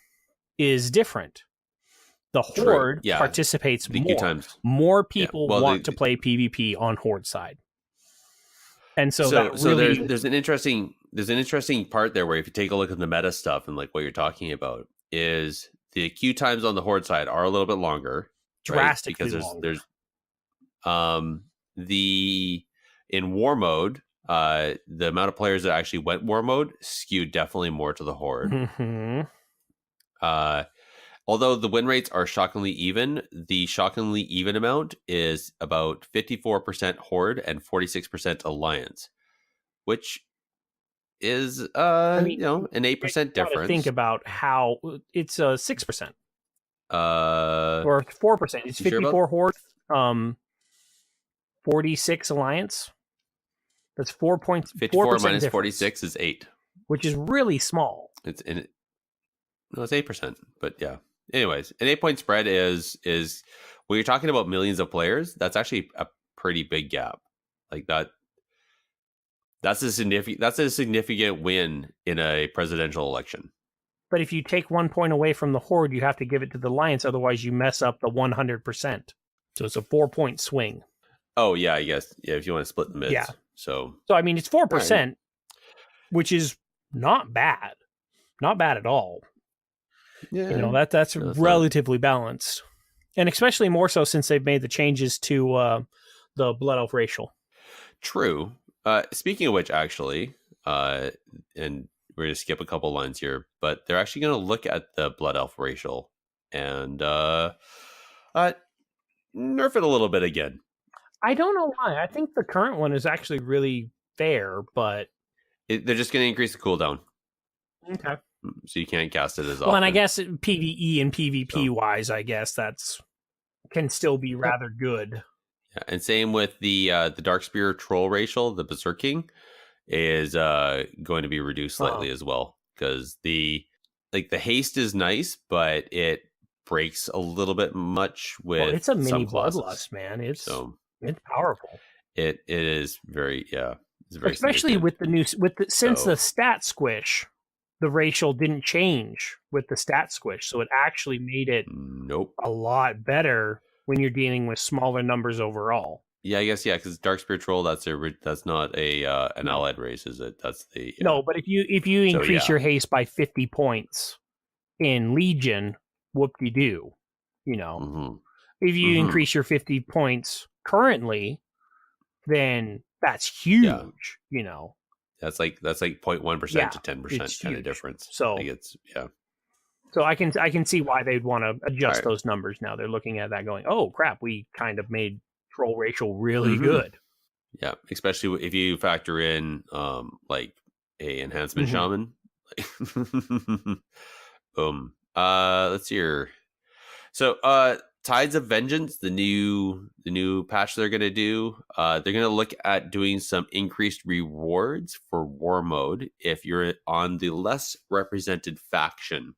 is different. The Horde participates more. More people want to play PvP on Horde side, and so there's an interesting part there where if you take a look at the meta stuff and like what you're talking about is the queue times on the Horde side are a little bit longer, drastically because longer. There's in war mode, the amount of players that actually went war mode skewed definitely more to the Horde. Mm-hmm. Although the win rates are shockingly even, the shockingly even amount is about 54% Horde and 46% Alliance, which is an 8% difference. Think about how it's 6%. Or 4%. It's 54 Horde, 46 Alliance. That's 4 points. 54 minus difference, 46 is 8, which is really small. It's 8%, but yeah. Anyways, an 8-point spread is when you're talking about millions of players, that's actually a pretty big gap. Like that. That's a significant win in a presidential election. But if you take 1 point away from the Horde, you have to give it to the Alliance, otherwise you mess up the 100%. So it's a 4-point swing. Oh yeah, I guess if you want to split the mids. Yeah. So I mean, it's 4%, which is not bad at all. Yeah, that's relatively balanced, and especially more so since they've made the changes to the Blood Elf racial. True. Speaking of which, actually, and we're going to skip a couple lines here, but they're actually going to look at the Blood Elf racial and nerf it a little bit again. I don't know why. I think the current one is actually really fair, but they're just going to increase the cooldown. Okay. So you can't cast it as often. Well, and I guess PvE and PvP wise, I guess that's can still be rather good. Yeah, and same with the Darkspear troll racial, the Berserking, is going to be reduced slightly as well, because the haste is nice, but it breaks a little bit much with. It's a mini classes. bloodlust, man. It's powerful. It is very It's very especially with the since the stat squish. The racial didn't change with the stat squish, so it actually made it a lot better when you're dealing with smaller numbers overall. Yeah, I guess because Darkspear Troll that's not an allied race, is it? That's the no. But if you increase your haste by 50 points in Legion, whoop-de-doo, If you increase your 50 points currently, then that's huge, That's like 0.1% Yeah, to 10% it's kind of huge. difference. So like it's So I can see why they'd want to adjust Right. those numbers now. They're looking at that going, oh crap, we kind of made troll racial really Mhm. good. Yeah, especially if you factor in like a enhancement shaman. Boom. Let's see here. So Tides of Vengeance, the new patch they're gonna do, they're gonna look at doing some increased rewards for war mode if you're on the less represented faction.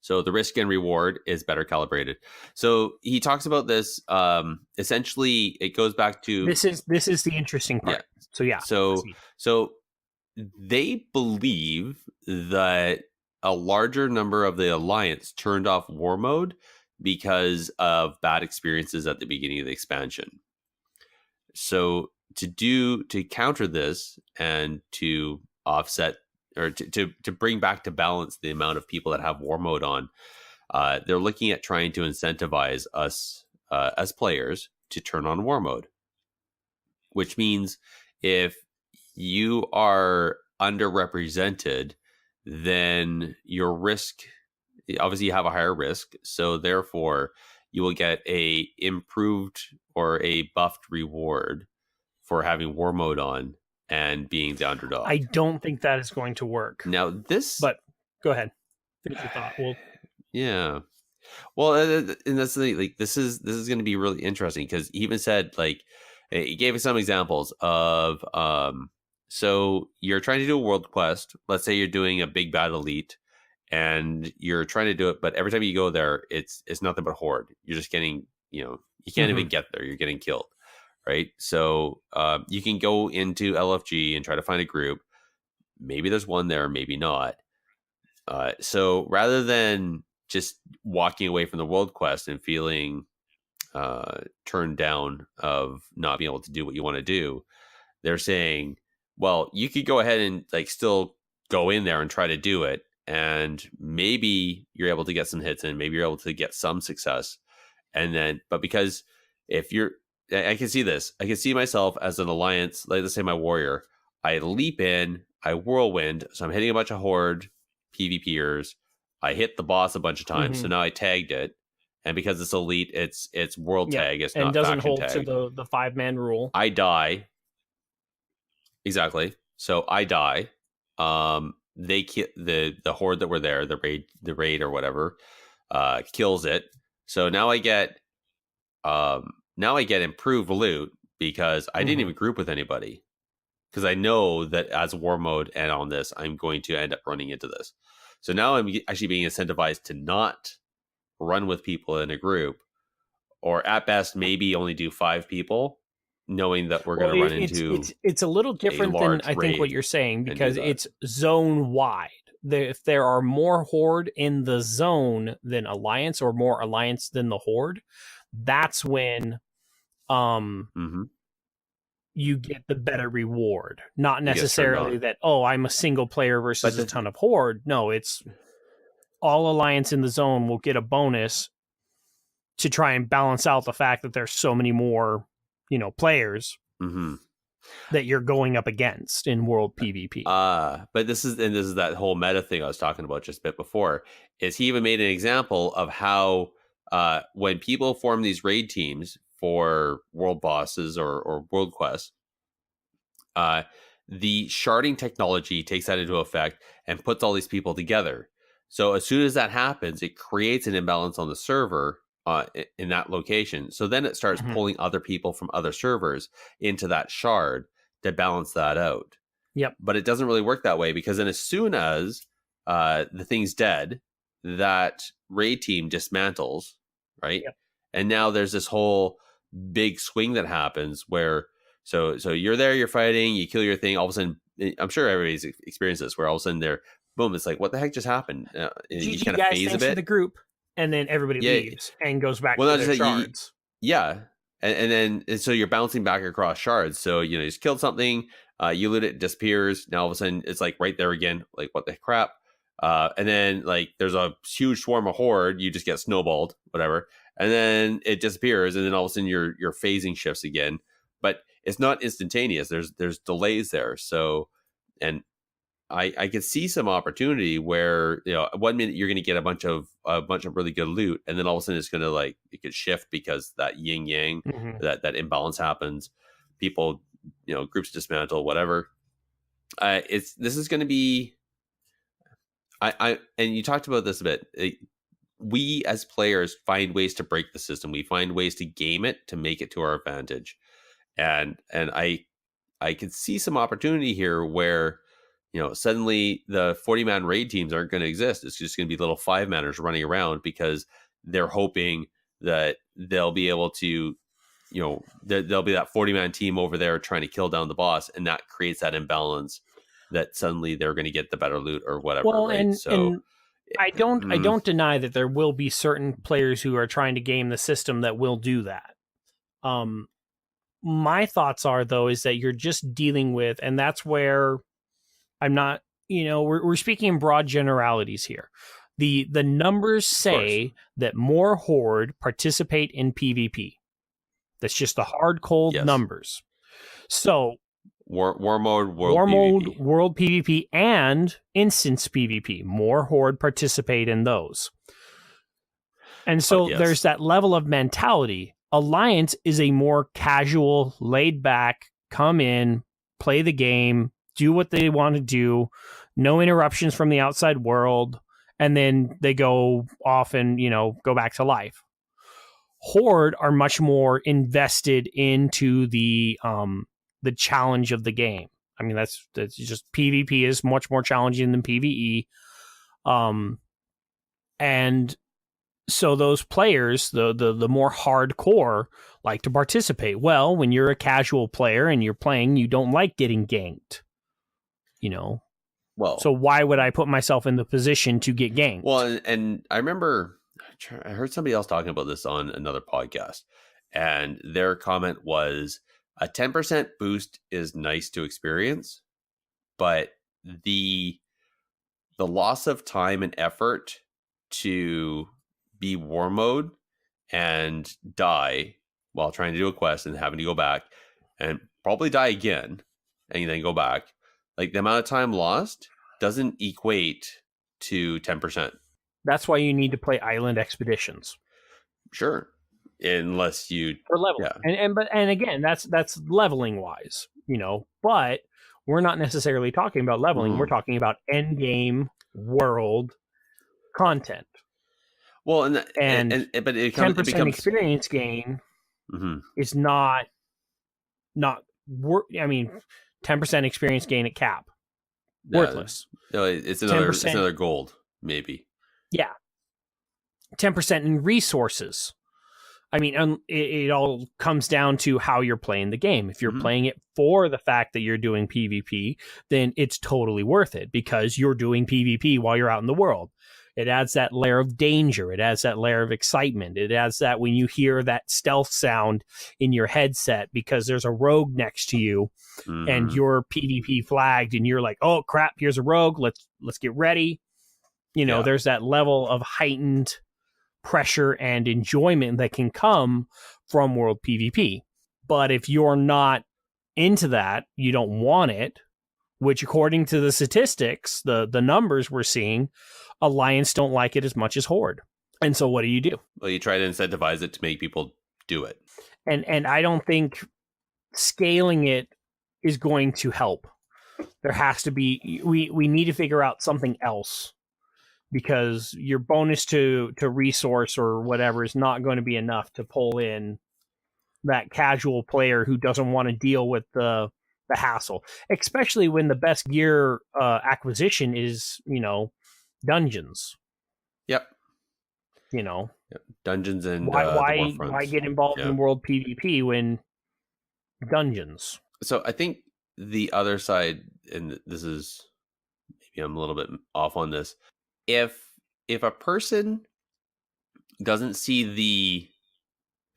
So the risk and reward is better calibrated. So he talks about this. Essentially, it goes back to This is the interesting part. So yeah. So they believe that a larger number of the Alliance turned off war mode because of bad experiences at the beginning of the expansion. So to counter this and to offset or to bring back to balance the amount of people that have war mode on, they're looking at trying to incentivize us as players to turn on war mode, which means if you are underrepresented, then your risk, obviously you have a higher risk, so therefore you will get a improved or a buffed reward for having war mode on and being the underdog. I don't think that is going to work. Now this, but go ahead, finish your thought. Well, yeah, well, and that's the thing, like this is going to be really interesting because he even said, like, he gave us some examples of so you're trying to do a world quest. Let's say you're doing a big bad elite, and you're trying to do it, but every time you go there, it's nothing but horde. You're just getting, you can't even get there. You're getting killed, right? So you can go into LFG and try to find a group. Maybe there's one there, maybe not. So rather than just walking away from the world quest and feeling turned down of not being able to do what you want to do, they're saying, well, you could go ahead and like still go in there and try to do it, and maybe you're able to get some hits in, maybe you're able to get some success, and then but because if you're, I can see this, I can see myself as an alliance, like let's say my warrior, I leap in, I whirlwind, so I'm hitting a bunch of horde PvPers, I hit the boss a bunch of times, so now I tagged it. And because it's elite, it's world tag. It's and not doesn't faction hold tag. to the 5-man rule. I die. Exactly. So I die. They kill the horde that were there, the raid or whatever, kills it. So now I get improved loot because I didn't even group with anybody. Because I know that as war mode and on this, I'm going to end up running into this. So now I'm actually being incentivized to not run with people in a group, or at best maybe only do 5 people, knowing that we're going to run into it's a little different than I think what you're saying, because it's zone wide. If there are more horde in the zone than alliance, or more alliance than the horde, that's when you get the better reward. Not necessarily that, oh, I'm a single player versus a ton of horde. No, it's all alliance in the zone will get a bonus to try and balance out the fact that there's so many more, players that you're going up against in world PvP. But this is that whole meta thing I was talking about just a bit before. Is he even made an example of how when people form these raid teams for world bosses or world quests, the sharding technology takes that into effect and puts all these people together. So as soon as that happens, it creates an imbalance on the server in that location. So then it starts pulling other people from other servers into that shard to balance that out. Yep. But it doesn't really work that way, because then as soon as the thing's dead, that raid team dismantles, right? Yep. And now there's this whole big swing that happens where so you're there, you're fighting, you kill your thing, all of a sudden, I'm sure everybody's experienced this, where all of a sudden they're boom, it's like, what the heck just happened? You kind of phase a bit. The group, and then everybody leaves and goes back to their shards. And then so you're bouncing back across shards. So you just killed something, you loot it, disappears. Now all of a sudden it's like right there again. Like, what the crap? And then like there's a huge swarm of horde. You just get snowballed, whatever, and then it disappears. And then all of a sudden your phasing shifts again. But it's not instantaneous. There's delays there. So, and I could see some opportunity where, you know, 1 minute you're going to get a bunch of really good loot, and then all of a sudden it's going to, like, it could shift because that yin yang, that imbalance happens. People, you know, groups dismantle, whatever. This is going to be. And you talked about this a bit. We as players find ways to break the system. We find ways to game it to make it to our advantage, and I could see some opportunity here where, you know, suddenly the 40-man raid teams aren't going to exist. It's just going to be little 5-manners running around because they're hoping that they'll be able to, you know, there'll be that 40-man team over there trying to kill down the boss, and that creates that imbalance that suddenly they're going to get the better loot or whatever. Well, right? and I don't deny that there will be certain players who are trying to game the system that will do that. My thoughts are, though, is that you're just dealing with, and that's where I'm not, you know, we're speaking in broad generalities here. The numbers say that more Horde participate in PvP. That's just the hard, cold numbers. So War mode, world PvP, and instance PvP. More Horde participate in those. And so there's that level of mentality. Alliance is a more casual, laid back, come in, play the game, do what they want to do, no interruptions from the outside world, and then they go off and, you know, go back to life. Horde are much more invested into the challenge of the game. I mean, that's just PvP is much more challenging than PvE. And so those players, the more hardcore, like to participate. Well, when you're a casual player and you're playing, you don't like getting ganked. You know? Well, so why would I put myself in the position to get ganked? Well, and I remember I heard somebody else talking about this on another podcast, and their comment was, a 10% boost is nice to experience, but the loss of time and effort to be war mode and die while trying to do a quest and having to go back and probably die again and then go back, like the amount of time lost doesn't equate to 10%. That's why you need to play Island Expeditions. Sure. Unless you for level, and again, that's leveling wise, you know. But we're not necessarily talking about leveling. We're talking about end game world content. Well, but it 10% experience gain is not. I mean, 10% experience gain at cap, worthless. No, it's another gold, maybe. Yeah, 10% in resources. I mean, it all comes down to how you're playing the game. If you're playing it for the fact that you're doing PvP, then it's totally worth it because you're doing PvP while you're out in the world. It adds that layer of danger. It adds that layer of excitement. It adds that when you hear that stealth sound in your headset because there's a rogue next to you and you're PvP flagged and you're like, oh crap, here's a rogue. Let's get ready. You know, there's that level of heightened pressure and enjoyment that can come from world PvP. But if you're not into that, you don't want it, which according to the statistics, the numbers we're seeing, Alliance don't like it as much as Horde. And so what do? Well, you try to incentivize it to make people do it. And I don't think scaling it is going to help. There has to be, we need to figure out something else. Because your bonus to resource or whatever is not going to be enough to pull in that casual player who doesn't want to deal with the hassle, especially when the best gear acquisition is, you know, dungeons. Yep. You know, dungeons and why get involved in world PvP when dungeons? So I think the other side, and this is maybe I'm a little bit off on this. If a person doesn't see the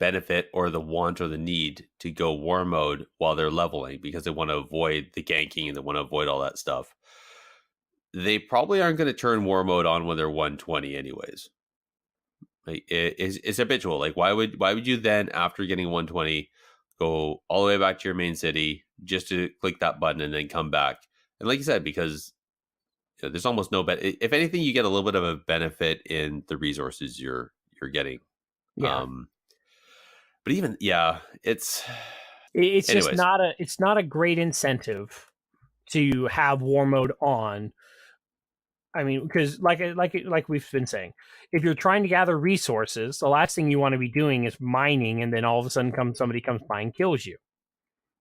benefit or the want or the need to go war mode while they're leveling because they want to avoid the ganking and they want to avoid all that stuff, they probably aren't going to turn war mode on when they're 120 anyways. Like it's habitual. Like why would you then, after getting 120, go all the way back to your main city just to click that button and then come back. And like you said, because there's almost no if anything, you get a little bit of a benefit in the resources you're getting. Yeah. But even it's anyways. Just it's not a great incentive to have war mode on. I mean, because like we've been saying, if you're trying to gather resources, the last thing you want to be doing is mining, and then all of a sudden somebody comes by and kills you.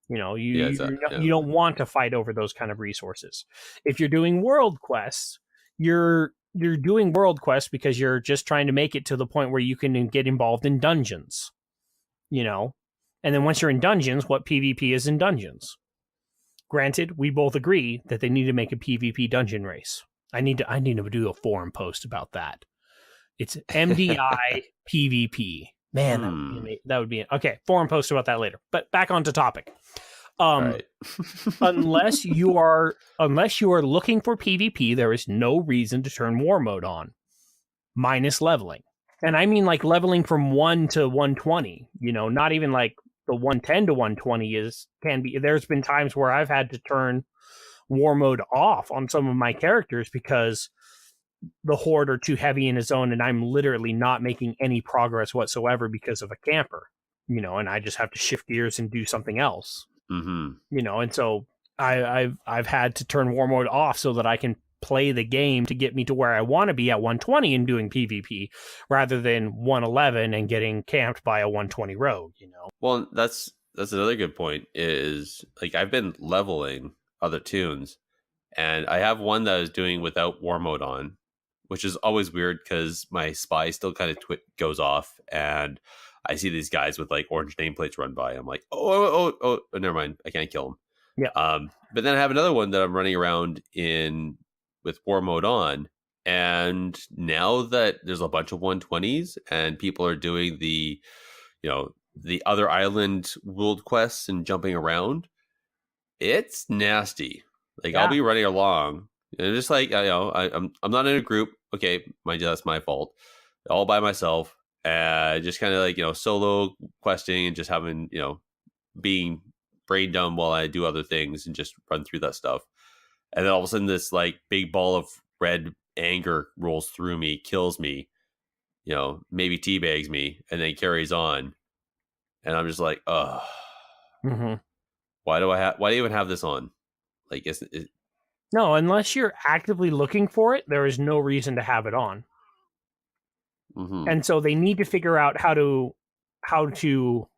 You don't want to fight over those kind of resources. If you're doing world quests, you're doing world quests because you're just trying to make it to the point where you can get involved in dungeons. And then once you're in dungeons, what PvP is in dungeons? Granted, we both agree that they need to make a PvP dungeon race. I need to do a forum post about that. It's MDI PvP. Man, that would be okay. Forum post about that later. But back onto topic. Right. unless you are looking for PvP, there is no reason to turn war mode on, minus leveling. And I mean like leveling from 1 to 120. Not even like the 110 to 120 can be. There's been times where I've had to turn war mode off on some of my characters because the horde are too heavy in a zone and I'm literally not making any progress whatsoever because of a camper, and I just have to shift gears and do something else. And so I've had to turn war mode off so that I can play the game to get me to where I want to be at 120 and doing PvP rather than 111 and getting camped by a 120 rogue, Well, that's another good point is like I've been leveling other tunes, and I have one that is doing without war mode on, which is always weird because my spy still kind of goes off, and I see these guys with like orange nameplates run by. I'm like, oh, never mind, I can't kill them. Yeah. But then I have another one that I'm running around in with war mode on, and now that there's a bunch of 120s and people are doing the other island world quests and jumping around, it's nasty. Like I'll be running along and just like I'm not in a group. Okay, mind you, that's my fault. All by myself, just kind of like solo questing and just having being brain dumb while I do other things and just run through that stuff. And then all of a sudden, this like big ball of red anger rolls through me, kills me, maybe teabags me, and then carries on. And I'm just like, oh. Mm-hmm. Why do I even have this on? Like, no, unless you're actively looking for it, there is no reason to have it on. Mm-hmm. And so they need to figure out how do you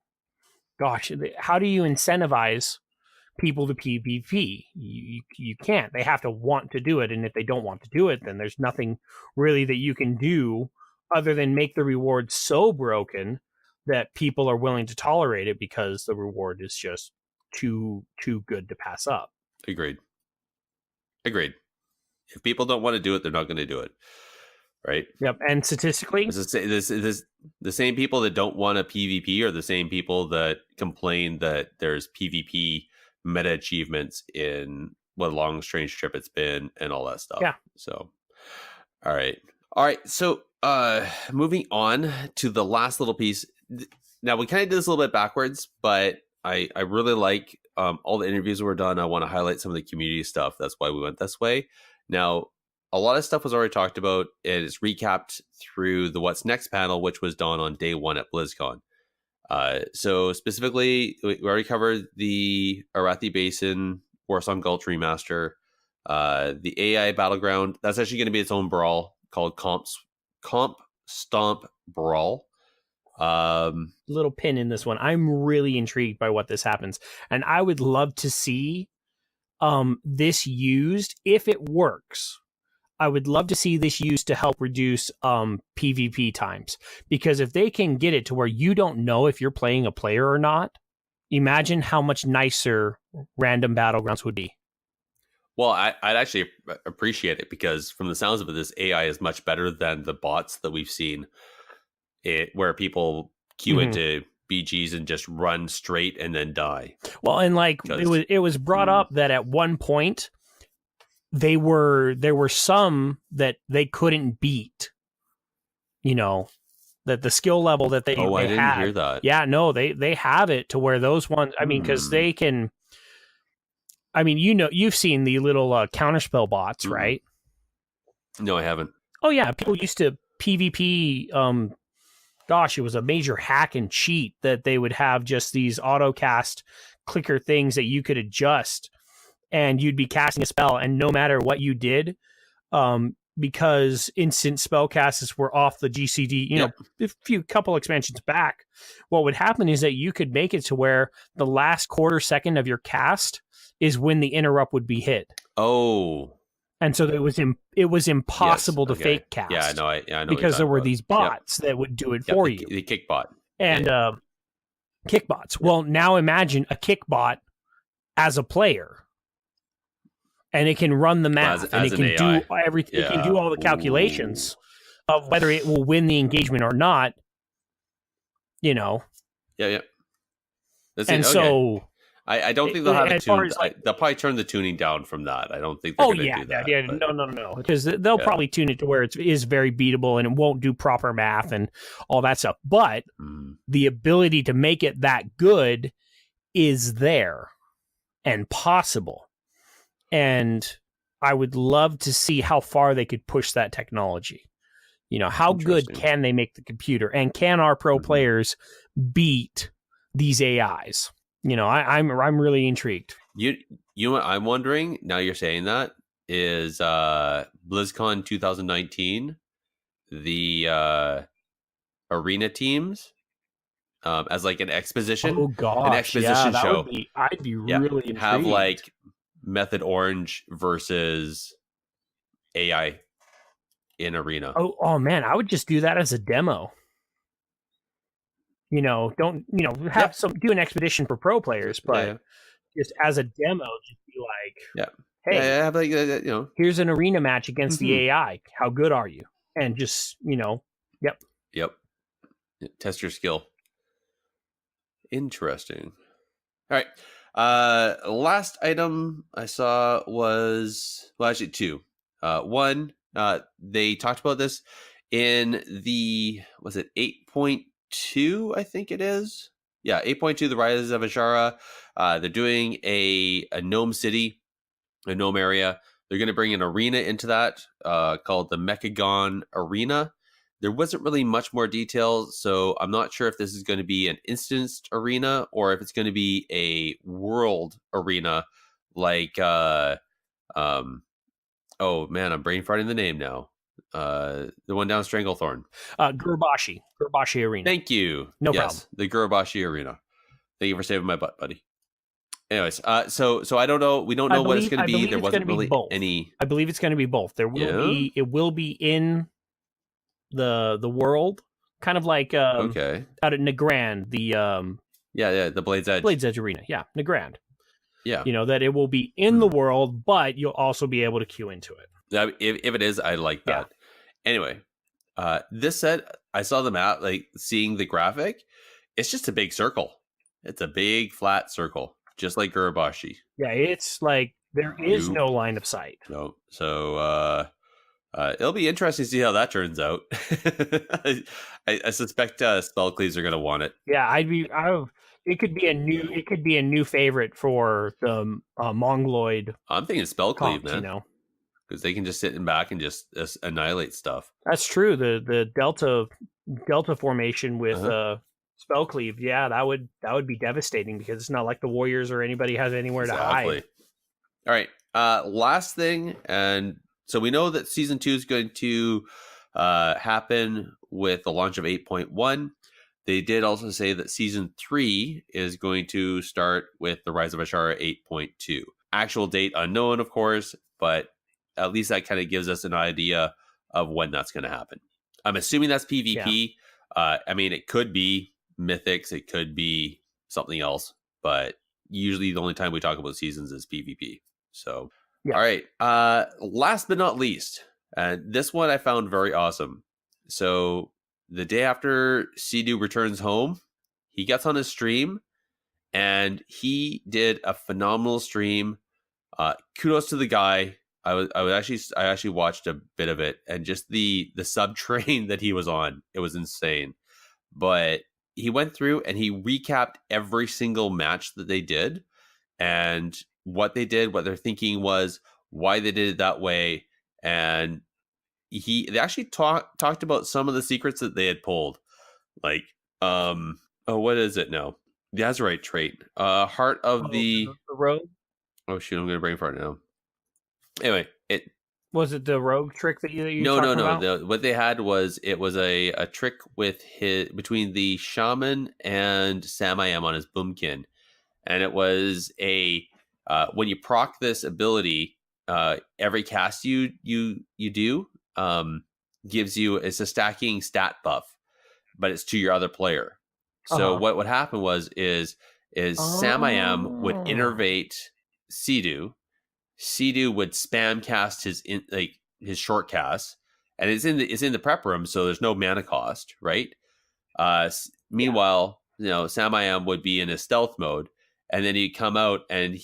incentivize people to PvP? You can't. They have to want to do it, and if they don't want to do it, then there's nothing really that you can do other than make the reward so broken that people are willing to tolerate it because the reward is just too good to pass up. Agreed. If people don't want to do it, they're not going to do it. Right? Yep. And statistically, this the same people that don't want a PvP are the same people that complain that there's PvP meta achievements in what long strange trip it's been and all that stuff. Yeah. So, all right. So, moving on to the last little piece. Now we kind of did this a little bit backwards, but I really like all the interviews that were done. I want to highlight some of the community stuff. That's why we went this way. Now, a lot of stuff was already talked about. It is recapped through the What's Next panel, which was done on day one at BlizzCon. So specifically, we already covered the Arathi Basin Warsong Gulch remaster. The AI Battleground, that's actually going to be its own brawl called Comp Stomp Brawl. Little pin in this one. I'm really intrigued by what this happens, and I would love to see this used if it works. I would love to see this used to help reduce PvP times, because if they can get it to where you don't know if you're playing a player or not, imagine how much nicer random battlegrounds would be. Well, I'd actually appreciate it, because from the sounds of it, this AI is much better than the bots that we've seen, where people queue into BGs and just run straight and then die. Well, and like it was brought up that at one point there were some that they couldn't beat, That the skill level that they I didn't had, hear that. Yeah, no, they have it to where those ones. I mean, because they can. I mean, you've seen the little counterspell bots, right? No, I haven't. Oh yeah, people used to PvP. Gosh, it was a major hack and cheat that they would have just these auto cast clicker things that you could adjust, and you'd be casting a spell, and no matter what you did, because instant spell casts were off the GCD, a couple expansions back, what would happen is that you could make it to where the last quarter second of your cast is when the interrupt would be hit. Oh. And so it was impossible to fake cast. Yeah, I know. Because there were these bots that would do it for you. The kick bot. And kick bots. Well, now imagine a kick bot as a player. And it can run the math, and it can do everything. It can do all the calculations of whether it will win the engagement or not. Yeah. And so I don't think they'll have it tuned. They'll probably turn the tuning down from that. I don't think they're going to do that. Yeah, no. Because they'll probably tune it to where it is very beatable and it won't do proper math and all that stuff. But the ability to make it that good is there and possible. And I would love to see how far they could push that technology. How good can they make the computer? And can our pro players beat these AIs? I'm really intrigued. You know what I'm wondering, now you're saying that, is BlizzCon 2019, the arena teams, as like an exposition. Oh gosh, an exposition show. I'd be really intrigued. Have like Method Orange versus AI in arena. Oh man, I would just do that as a demo. Do an expedition for pro players, but just as a demo, just be like, hey, have like here's an arena match against the AI. How good are you? And just test your skill. Interesting. All right. Last item I saw was, well, actually two. One, they talked about this in the, was it 8.2, I think it is? Yeah, 8.2, the Rise of Azshara. They're doing a gnome city, a gnome area. They're going to bring an arena into that called the Mechagon Arena. There wasn't really much more detail, so I'm not sure if this is going to be an instanced arena or if it's going to be a world arena like oh man, I'm brain farting the name now. The one down Stranglethorn. Gurabashi Arena. Thank you. No problem. The Gurabashi Arena. Thank you for saving my butt, buddy. Anyways, so I don't know. We don't know what it's going to be. There wasn't really any. I believe it's going to be both. There will be. It will be in the world, kind of like out at Nagrand, the the Blade's Edge Arena. Yeah, Nagrand. Yeah, that it will be in the world, but you'll also be able to queue into it. If it is, I like that. Anyway, this set, I saw the map, like seeing the graphic. It's just a big circle. It's a big flat circle, just like Gurabashi. Yeah, it's like there is no line of sight. No, so it'll be interesting to see how that turns out. I suspect Spellcleaves are going to want it. Yeah, it could be a new favorite for the Mongoloid. I'm thinking Spellcleave, comps, man. Because they can just sit in back and just annihilate stuff. That's true. The Delta formation with Spellcleave, that would be devastating because it's not like the Warriors or anybody has anywhere to hide. All right, last thing, and so we know that Season 2 is going to happen with the launch of 8.1. They did also say that Season 3 is going to start with the Rise of Azshara 8.2. Actual date unknown, of course, but at least that kind of gives us an idea of when that's going to happen. I'm assuming that's PvP. Yeah. I mean, it could be Mythics. It could be something else. But usually the only time we talk about seasons is PvP. So, all right. Last but not least, and this one I found very awesome. So the day after Sidhu returns home, he gets on his stream and he did a phenomenal stream. Kudos to the guy. I actually watched a bit of it, and just the sub train that he was on, it was insane. But he went through and he recapped every single match that they did, and what they did, what their thinking was, why they did it that way, and they actually talked about some of the secrets that they had pulled, like what is it now? The Azurite trait, heart of the rogue. Oh shoot, I'm gonna brain fart now. Anyway, Was it the rogue trick that you no. about? What they had was a trick between the shaman and Samayam on his boomkin, and it was when you proc this ability, every cast you do gives you, it's a stacking stat buff, but it's to your other player. So what would happen is Samayam would innervate Sidhu. Sidhu would spam cast his short cast, and it's in the prep room, so there's no mana cost, right? Meanwhile, Samayam would be in a stealth mode, and then he'd come out, and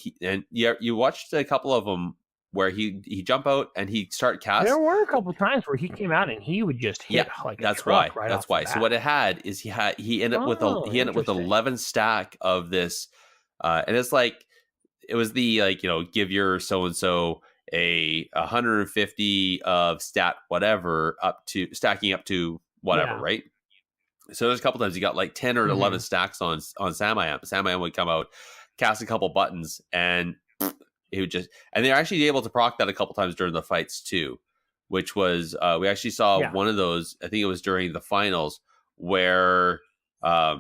you watched a couple of them where he jump out and he start cast. There were a couple times where he came out and he would just hit like that's a truck why. right That's off why. the So bat. what it had is he ended up with 11 stack of this, and it's like it was the give your so and so a 150 of stat whatever up to stacking up to whatever, right? So there's a couple times he got like 10 or 11 stacks on Samayam. Samayam would come out, cast a couple buttons, and he would just, and they're actually able to proc that a couple times during the fights too, which was we actually saw one of those. I think it was during the finals where I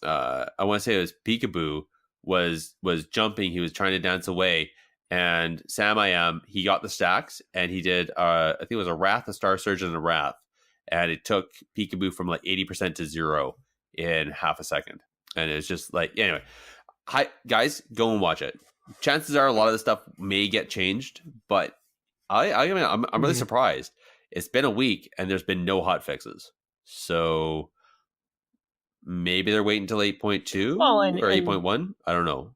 want to say it was Peekaboo was jumping. He was trying to dance away, and Samayam, he got the stacks, and he did I think it was a Wrath, a Star Surge, and a Wrath, and it took Peekaboo from like 80% to 0 in half a second. And it's just like, anyway, hi guys, go and watch it. Chances are a lot of the stuff may get changed, but I'm really surprised. It's been a week and there's been no hot fixes. So maybe they're waiting until 8.2 or 8.1. I don't know.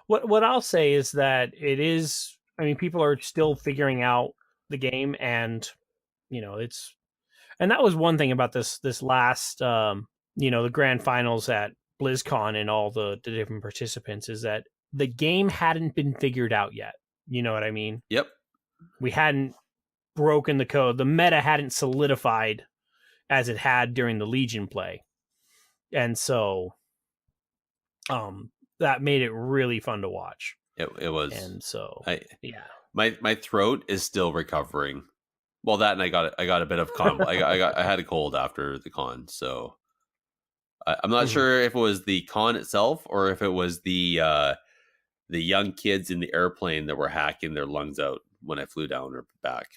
What I'll say is that it is, I mean, people are still figuring out the game, and and that was one thing about this last the grand finals at BlizzCon and all the different participants, is that the game hadn't been figured out yet. You know what I mean? Yep. We hadn't broken the code. The meta hadn't solidified as it had during the Legion play. And so that made it really fun to watch. It was. And so my throat is still recovering. Well, that, and I got a bit of con. I had a cold after the con, so I'm not sure if it was the con itself or if it was the young kids in the airplane that were hacking their lungs out when I flew down or back.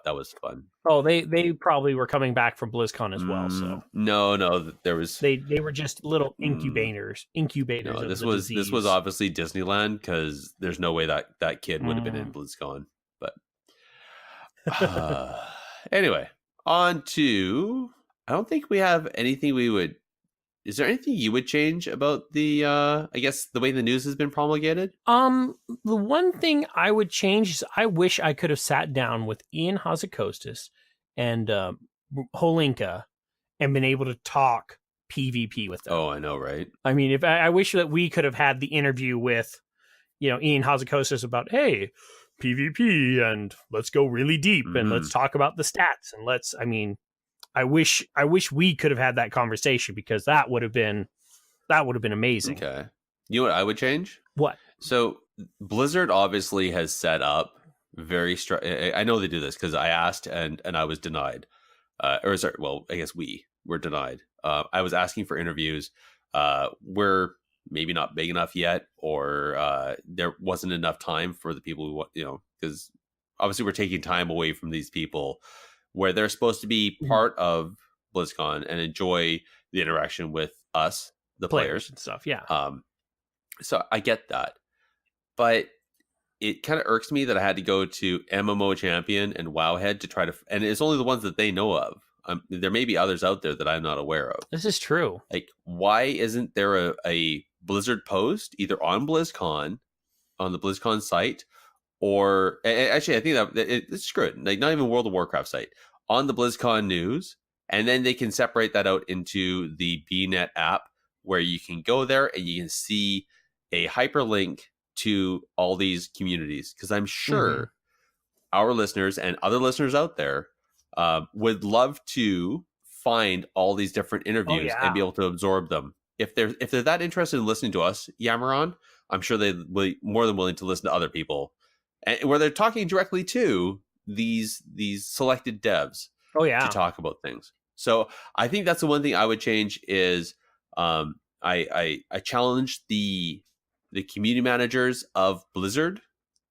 That was fun. Oh, they probably were coming back from BlizzCon as well. So no, there was they were just little incubators. No, of this the was disease. this was obviously Disneyland, because there's no way that kid would have been in BlizzCon. But anyway, on to, I don't think we have anything we would. Is there anything you would change about the I guess the way the news has been promulgated? The one thing I would change is I wish I could have sat down with Ian Hazakostas and Holinka and been able to talk PvP with them. Oh, I know, right? I mean, if I wish that we could have had the interview with, Ian Hazakostas about, hey, PvP, and let's go really deep and let's talk about the stats, and I wish we could have had that conversation, because that would have been amazing. Okay. You know what I would change? What? So Blizzard obviously has set up very I know they do this because I asked and I was denied. Or sorry, well, I guess we were denied. I was asking for interviews. We're maybe not big enough yet, or there wasn't enough time for the people who want, because obviously we're taking time away from these people where they're supposed to be part of BlizzCon and enjoy the interaction with us, the players and stuff. Yeah. So I get that, but it kind of irks me that I had to go to MMO Champion and Wowhead to try to, and it's only the ones that they know of. There may be others out there that I'm not aware of. This is true. Like, why isn't there a Blizzard post either on BlizzCon, on the BlizzCon site, or actually, I think that it's screw it. Like not even World of Warcraft site on the BlizzCon news, and then they can separate that out into the BNet app where you can go there and you can see a hyperlink to all these communities. Because I'm sure our listeners and other listeners out there would love to find all these different interviews and be able to absorb them. If they're that interested in listening to us yammer on, I'm sure they'd be more than willing to listen to other people, and where they're talking directly to these selected devs to talk about things. So I think that's the one thing I would change is I challenge the community managers of Blizzard,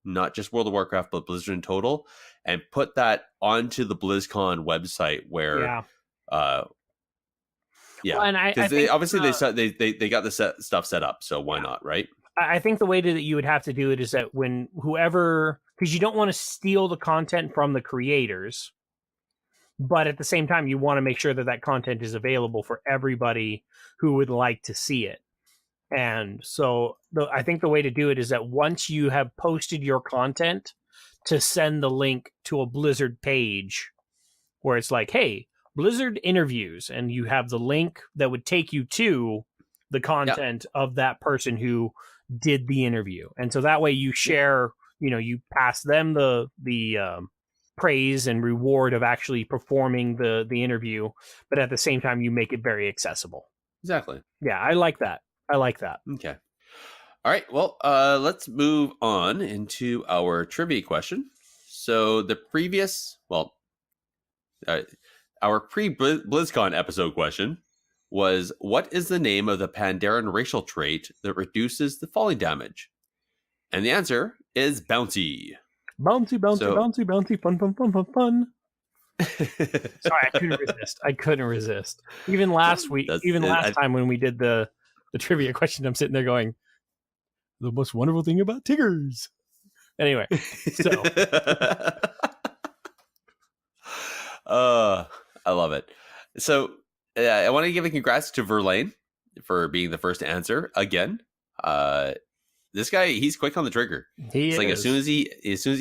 not just World of Warcraft, but Blizzard in total, and put that onto the BlizzCon website where well, and I because think, obviously they got the stuff set up, so why not, right? I think the way that you would have to do it is that when whoever, because you don't want to steal the content from the creators, but at the same time you want to make sure that that content is available for everybody who would like to see it. And so I think the way to do it is that once you have posted your content, to send the link to a Blizzard page where it's like, hey, Blizzard interviews, and you have the link that would take you to the content of that person who did the interview. And so that way you share, you pass them the praise and reward of actually performing the interview, but at the same time you make it very accessible. Exactly. Yeah, I like that. Okay. All right. Well, let's move on into our trivia question. So the previous, our pre-BlizzCon episode question was, what is the name of the Pandaren racial trait that reduces the falling damage? And the answer is bouncy. Bouncy, fun, fun, fun, fun, fun. Sorry, I couldn't resist. Even last week, time when we did the trivia question, I'm sitting there going, the most wonderful thing about Tiggers. Anyway, so I love it. So I want to give a congrats to Verlaine for being the first to answer again. This guy, he's quick on the trigger. It's like as soon as he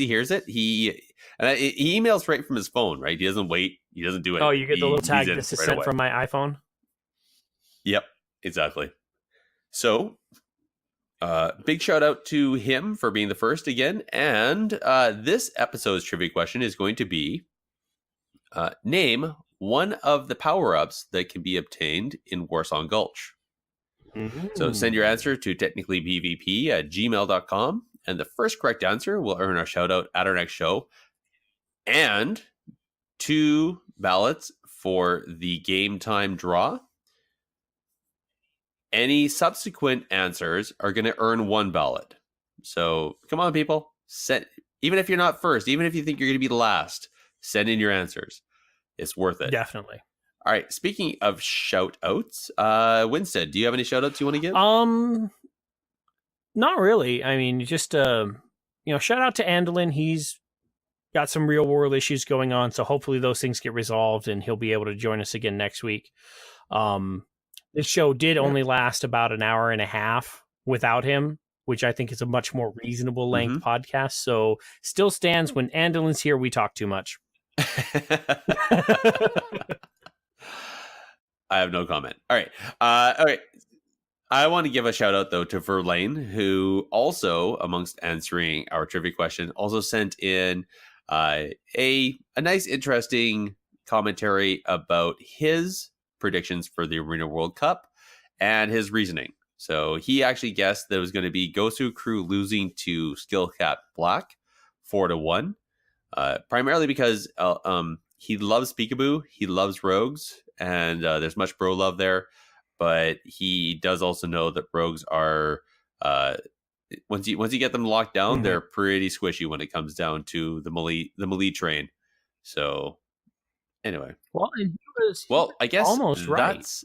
hears it, he emails right from his phone, right? He doesn't wait. He doesn't do it. Oh, you get the little tag, this is sent from my iPhone? Yep, exactly. So big shout out to him for being the first again. And this episode's trivia question is going to be, name one of the power-ups that can be obtained in Warsong Gulch. Mm-hmm. So send your answer to technicallypvp@gmail.com, and the first correct answer will earn our shout out at our next show, and 2 ballots for the game time draw. Any subsequent answers are going to earn 1 ballot. So come on, people. Even if you're not first, even if you think you're going to be the last, send in your answers. It's worth it. Definitely. All right. Speaking of shout outs, Windstead, do you have any shout outs you want to give? Not really. I mean, just shout out to Andolin. He's got some real world issues going on, so hopefully those things get resolved and he'll be able to join us again next week. This show did only last about an hour and a half without him, which I think is a much more reasonable length podcast. So still stands, when Andolin's here, we talk too much. I have no comment. All right. All right. I want to give a shout out though to Verlaine, who also, amongst answering our trivia question, also sent in a nice, interesting commentary about his predictions for the Arena World Cup and his reasoning. So he actually guessed that it was going to be Gosu Crew losing to Skill Cap Black 4-1, primarily because he loves Peekaboo, he loves Rogues, and there's much bro love there. But he does also know that Rogues are once you get them locked down, they're pretty squishy when it comes down to the melee train. So anyway, I guess almost right. That's,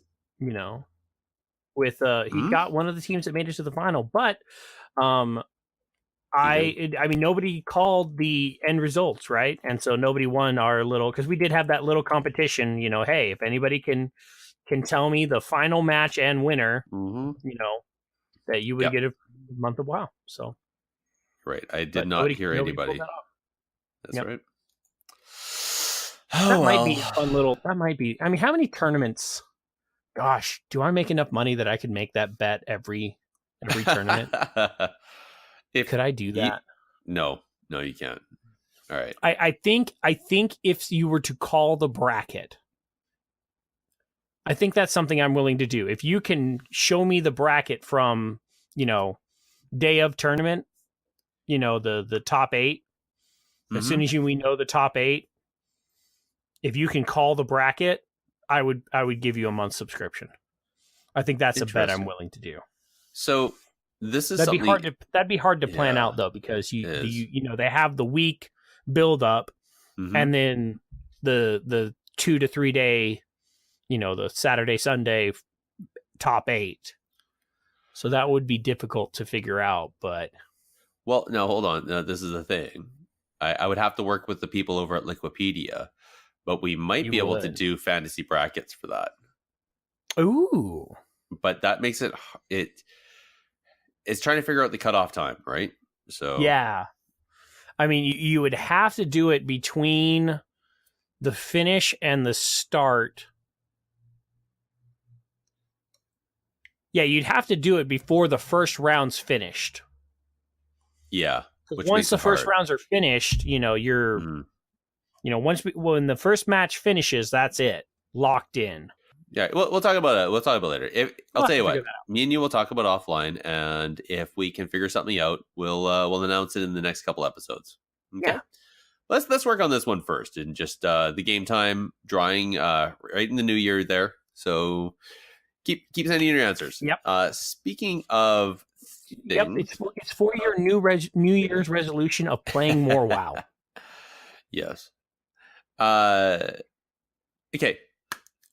with he got one of the teams that made it to the final, but I mean, nobody called the end results, right? And so nobody won our little, because we did have that little competition. Hey, if anybody can tell me the final match and winner, that you would get a month of WoW. So Right. I did not hear nobody anybody. pulled that off. That's Yep. right. That might be a fun little. That might be. I mean, how many tournaments? Gosh, do I make enough money that I could make that bet every tournament? Could I do that? No, you can't. All right. I think if you were to call the bracket, I think that's something I'm willing to do. If you can show me the bracket from, day of tournament, the top 8, as soon as we know the top 8, if you can call the bracket, I would give you a month's subscription. I think that's a bet I'm willing to do. So this is that'd be hard to plan out though, because you they have the week build up, and then the 2 to 3 day, the Saturday Sunday top 8. So that would be difficult to figure out. But well, no, hold on. No, this is the thing. I would have to work with the people over at Liquipedia, but we might be able to do fantasy brackets for that. Ooh. But that makes it's trying to figure out the cutoff time, right? So yeah, I mean, you would have to do it between the finish and the start. Yeah, you'd have to do it before the first round's finished. Yeah, once the first rounds are finished, you're, when the first match finishes, that's it, locked in. Yeah, we'll talk about it. We'll talk about it later. I'll tell you what, me and you will talk about offline, and if we can figure something out, we'll announce it in the next couple episodes. Okay? Yeah. Let's work on this one first, and just the game time drawing right in the new year there. So keep sending in your answers. Yep. Speaking of things, it's for your New Year's resolution of playing more WoW. Yes. Okay.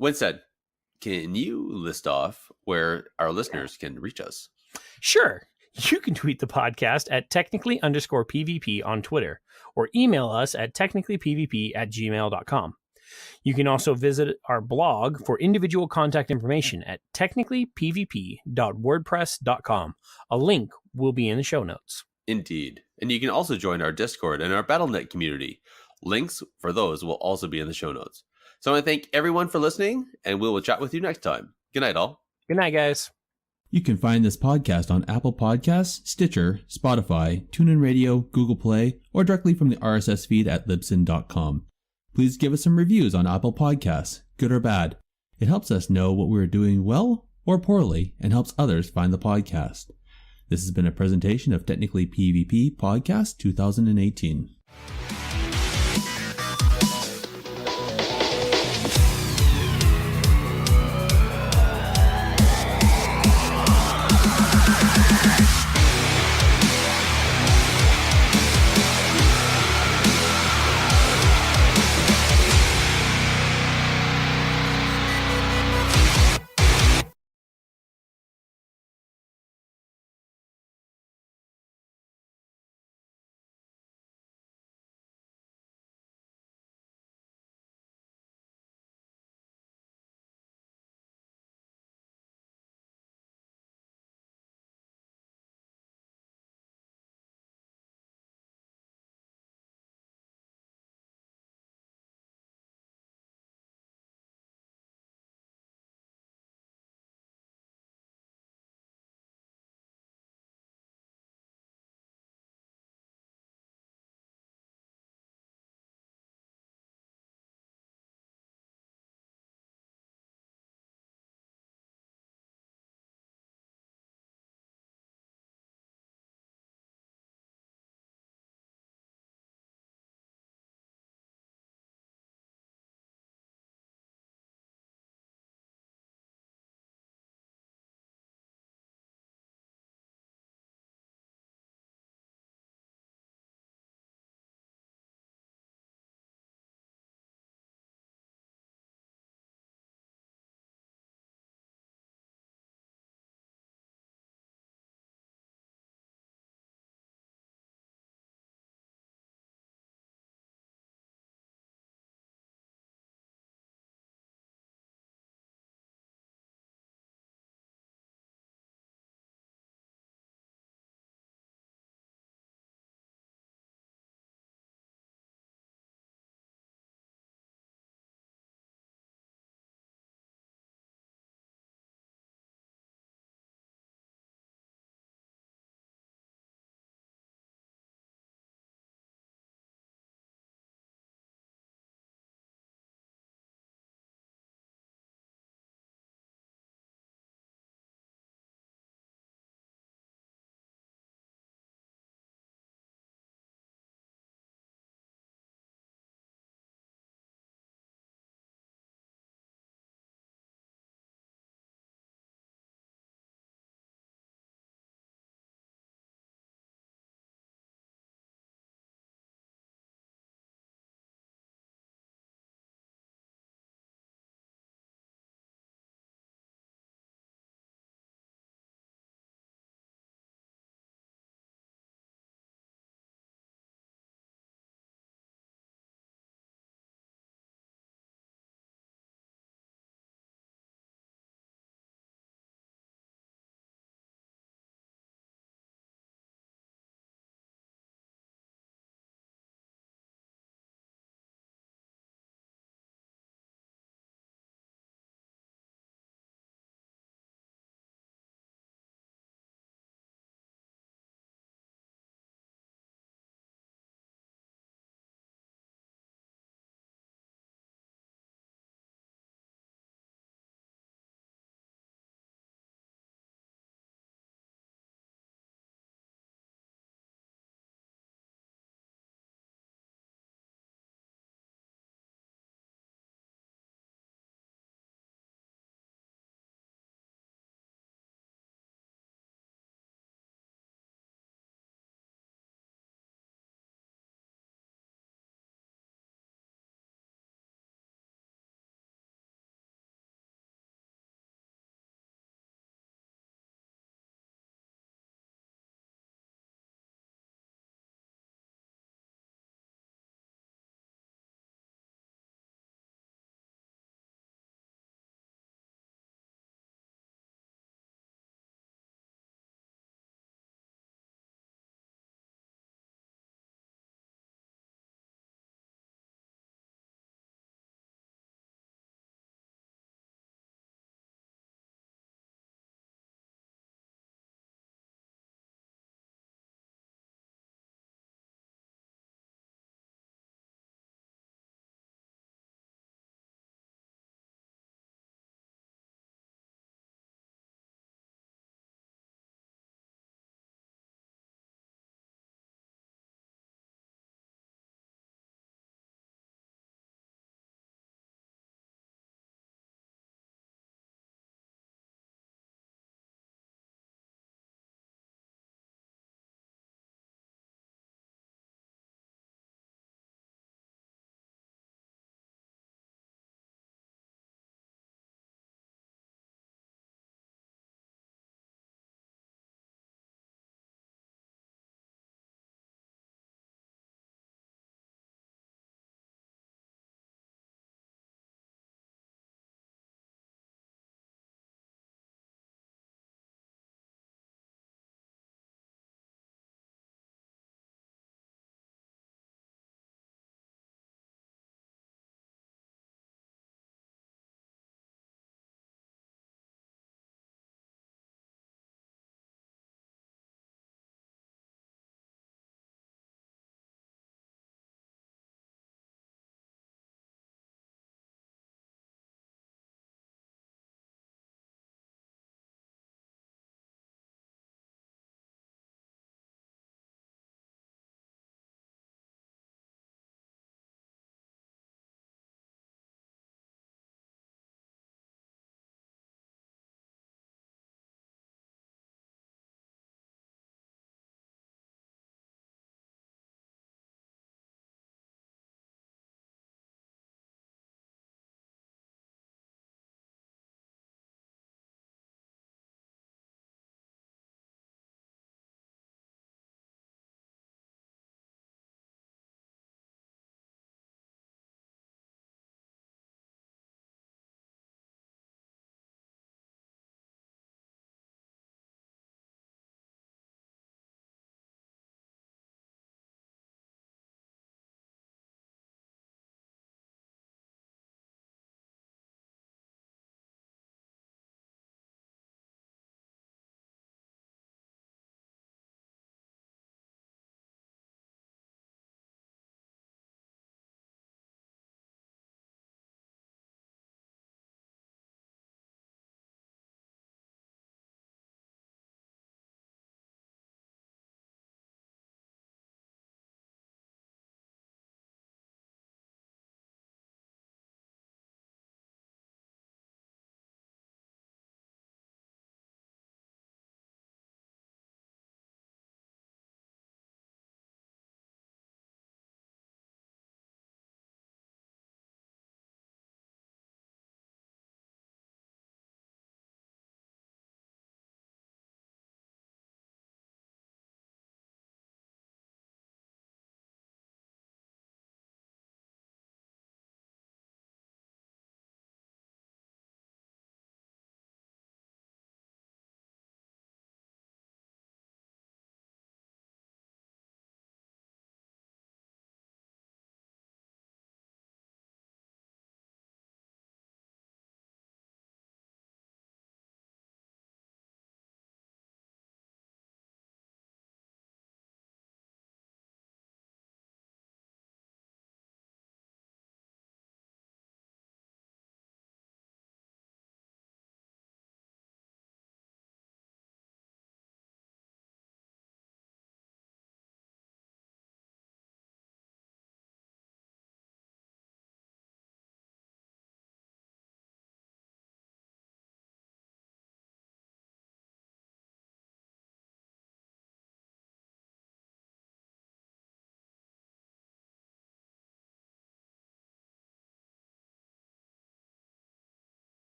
Windstead, can you list off where our listeners can reach us? Sure. You can tweet the podcast at technically_PVP on Twitter, or email us at technicallypvp@gmail.com. You can also visit our blog for individual contact information at technicallypvp.wordpress.com. A link will be in the show notes. Indeed. And you can also join our Discord and our Battle.net community. Links for those will also be in the show notes. So I want to thank everyone for listening, and we will chat with you next time. Good night, all. Good night, guys. You can find this podcast on Apple Podcasts, Stitcher, Spotify, TuneIn Radio, Google Play, or directly from the RSS feed at libsyn.com. Please give us some reviews on Apple Podcasts, good or bad. It helps us know what we're doing well or poorly, and helps others find the podcast. This has been a presentation of Technically PvP Podcast 2018.